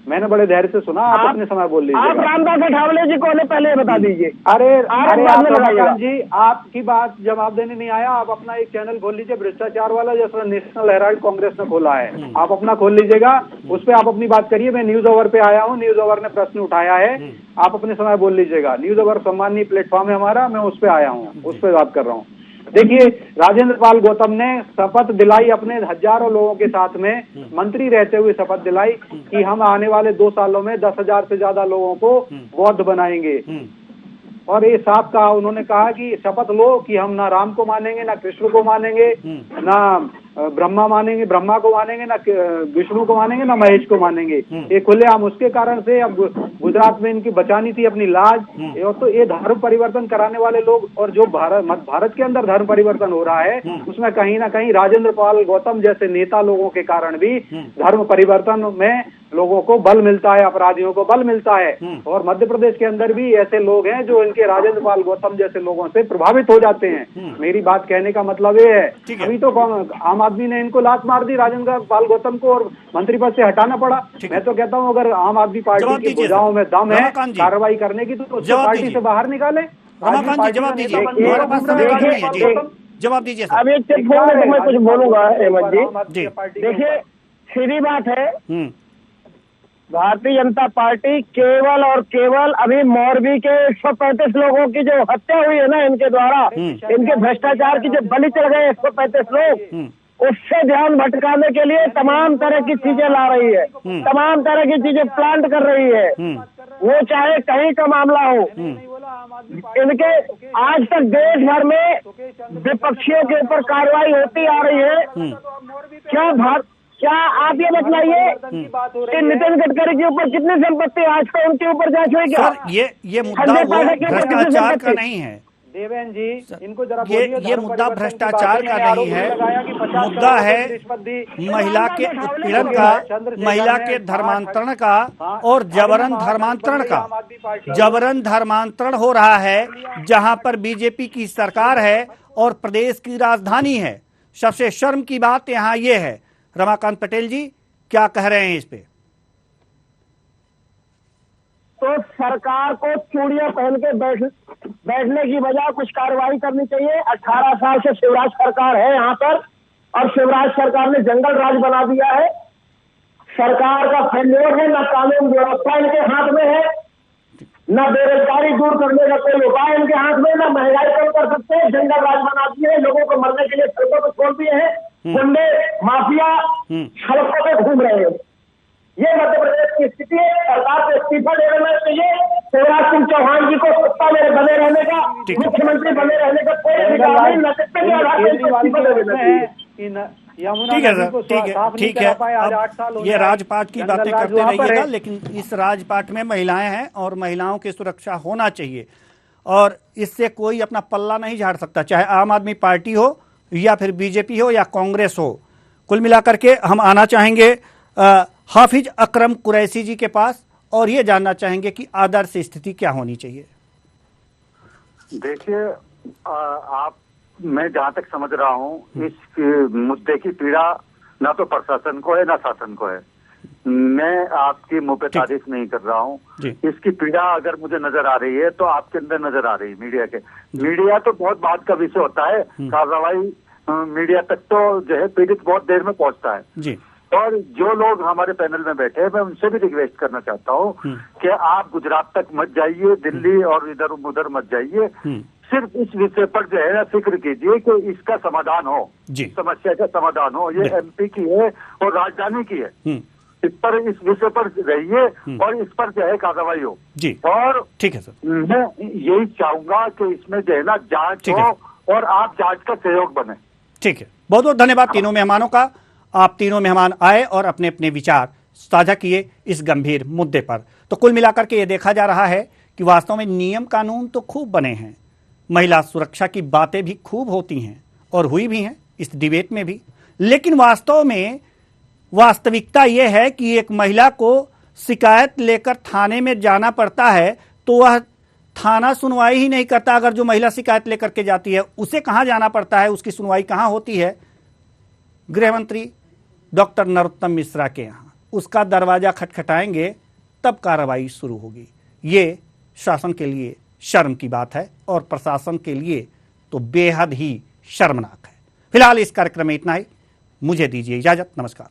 मैंने बड़े धैर्य से सुना। आप अपने समय बोल लीजिए। आप रामदास अठावले जी कौन है पहले बता दीजिए। अरे रमाकांत जी आपकी बात जवाब देने नहीं आया। आप अपना एक चैनल खोल लीजिए भ्रष्टाचार वाला, जैसा नेशनल हेराल्ड कांग्रेस ने खोला है, आप अपना खोल लीजिएगा, उस पर आप अपनी बात करिए। मैं न्यूज ओवर पे आया हूँ, न्यूज ओवर ने प्रश्न उठाया है, आप अपने समय बोल लीजिएगा। न्यूज ओवर सम्मानीय प्लेटफॉर्म है हमारा, मैं उस पर आया हूँ, उस पर बात कर रहा हूँ। देखिए राजेंद्र पाल गौतम ने शपथ दिलाई, अपने हजारों लोगों के साथ में मंत्री रहते हुए शपथ दिलाई कि हम आने वाले 2 सालों में 10,000 से ज्यादा लोगों को बौद्ध बनाएंगे। और ये साफ कहा, उन्होंने कहा कि शपथ लो कि हम ना राम को मानेंगे, ना कृष्ण को मानेंगे, ना ब्रह्मा को मानेंगे, ना विष्णु को मानेंगे, ना महेश को मानेंगे। ये खुलेआम उसके कारण से अब गुजरात में इनकी बचानी थी अपनी लाज। और तो ये धर्म परिवर्तन कराने वाले लोग, और जो भारत के अंदर धर्म परिवर्तन हो रहा है उसमें कहीं ना कहीं राजेंद्र पाल गौतम जैसे नेता लोगों के कारण भी धर्म परिवर्तन में लोगों को बल मिलता है, अपराधियों को बल मिलता है। और मध्य प्रदेश के अंदर भी ऐसे लोग हैं जो इनके राजेंद्र पाल गौतम जैसे लोगों से प्रभावित हो जाते हैं। मेरी बात कहने का मतलब ये है, अभी तो आम आदमी ने इनको लात मार दी, राजेंद्र पाल गौतम को, और मंत्री पद से हटाना पड़ा। मैं तो कहता हूँ अगर आम आदमी पार्टी की भुजाओं में दम है कार्रवाई करने की, तो उसको पार्टी से बाहर निकाले। रमाकांत जी जवाब दीजिए, जवाब दीजिए। अब एक तो मैं कुछ बोलूंगा हेमंत जी। देखिए सीधी बात है, भारतीय जनता पार्टी केवल और केवल अभी मोरबी के 135 लोगों की जो हत्या हुई है ना इनके द्वारा, इनके भ्रष्टाचार की जो बलि चढ़ गए 135 लोग, उससे ध्यान भटकाने के लिए तमाम तरह की चीजें ला रही है, तमाम तरह की चीजें प्लांट कर रही है। वो चाहे कहीं का मामला हो, इनके आज तक देश भर में विपक्षियों के ऊपर कार्रवाई होती आ रही है। क्या आप ये बतलाइए कि नितिन गडकरी के ऊपर कितनी संपत्ति आज तक उनके ऊपर जांच हुई क्या? ये मुद्दा भ्रष्टाचार का नहीं है देवेन जी, इनको जरा ये मुद्दा भ्रष्टाचार का नहीं है, मुद्दा है महिला के उत्पीड़न का, महिला के धर्मांतरण का और जबरन धर्मांतरण का। जबरन धर्मांतरण हो रहा है जहां पर बीजेपी की सरकार है और प्रदेश की राजधानी है। सबसे शर्म की बात यहां ये है। रमाकांत पटेल जी क्या कह रहे हैं इस पे? तो सरकार को चूड़ियां पहन के बैठने की बजाय कुछ कार्रवाई करनी चाहिए। 18 साल से शिवराज सरकार है यहाँ पर, और शिवराज सरकार ने जंगल राज बना दिया है। सरकार का फेल्योर है, न कानून व्यवस्था इनके हाथ में है, न बेरोजगारी दूर करने का कोई उपाय इनके हाथ में, न महंगाई कम कर सकते हैं। जंगल राज बना दिए हैं, लोगों को मरने के लिए सड़कों पर छोड़ दिए हैं, गुंडे माफिया सड़कों पे घूम रहे हैं। ये मध्य प्रदेश की स्थिति है। सरकार को इस्तीफा दे देना चाहिए। शिवराज सिंह चौहान जी को सत्ता में बने रहने का, मुख्यमंत्री बने रहने का कोई अधिकार नहीं। नैतिकता के आधार पर इस्तीफा दे देना चाहिए। ठीक है सर, ठीक है। अब ये राजपाट की बातें करते रहिएगा, लेकिन इस राजपाट में महिलाएं हैं और महिलाओं की सुरक्षा होना चाहिए, और इससे कोई अपना पल्ला नहीं झाड़ सकता, चाहे आम आदमी पार्टी हो या फिर बीजेपी हो या कांग्रेस हो। कुल मिलाकर के हम आना चाहेंगे हाफिज अकरम कुरैशी जी के पास और ये जानना चाहेंगे कि आदर्श स्थिति क्या होनी चाहिए। देखिए मैं जहाँ तक समझ रहा हूँ, इस मुद्दे की पीड़ा ना तो प्रशासन को है ना शासन को है। मैं आपकी मुंह पे तारीफ नहीं कर रहा हूँ। इसकी पीड़ा अगर मुझे नजर आ रही है तो आपके अंदर नजर आ रही है, मीडिया के। मीडिया तो बहुत बात का विषय होता है, कार्रवाई मीडिया तक तो जो है पीड़ित बहुत देर में पहुंचता है जी। और जो लोग हमारे पैनल में बैठे हैं, मैं उनसे भी रिक्वेस्ट करना चाहता हूँ कि आप गुजरात तक मत जाइए, दिल्ली और इधर उधर मत जाइए। सिर्फ इस विषय पर जो है ना फिक्र कीजिए कि इसका समाधान हो, समस्या का समाधान हो। ये एमपी की है और राजधानी की है। इस पर, इस विषय पर रहिए और इस पर जो है कार्रवाई हो जी। और ठीक है सर, मैं यही चाहूंगा कि इसमें जो है ना जांच हो और आप जांच का सहयोग बने। ठीक है, बहुत बहुत धन्यवाद तीनों मेहमानों का। आप तीनों मेहमान आए और अपने अपने विचार साझा किए इस गंभीर मुद्दे पर। तो कुल मिलाकर के ये देखा जा रहा है कि वास्तव में नियम कानून तो खूब बने हैं, महिला सुरक्षा की बातें भी खूब होती हैं और हुई भी हैं इस डिबेट में भी, लेकिन वास्तव में वास्तविकता यह है कि एक महिला को शिकायत लेकर थाने में जाना पड़ता है तो वह थाना सुनवाई ही नहीं करता। अगर जो महिला शिकायत लेकर के जाती है उसे कहाँ जाना पड़ता है, उसकी सुनवाई कहाँ होती है? गृह मंत्री डॉक्टर नरोत्तम मिश्रा के यहाँ। उसका दरवाजा खटखटाएंगे तब कार्रवाई शुरू होगी। ये शासन के लिए शर्म की बात है और प्रशासन के लिए तो बेहद ही शर्मनाक है। फिलहाल इस कार्यक्रम में इतना ही। मुझे दीजिए इजाजत। नमस्कार।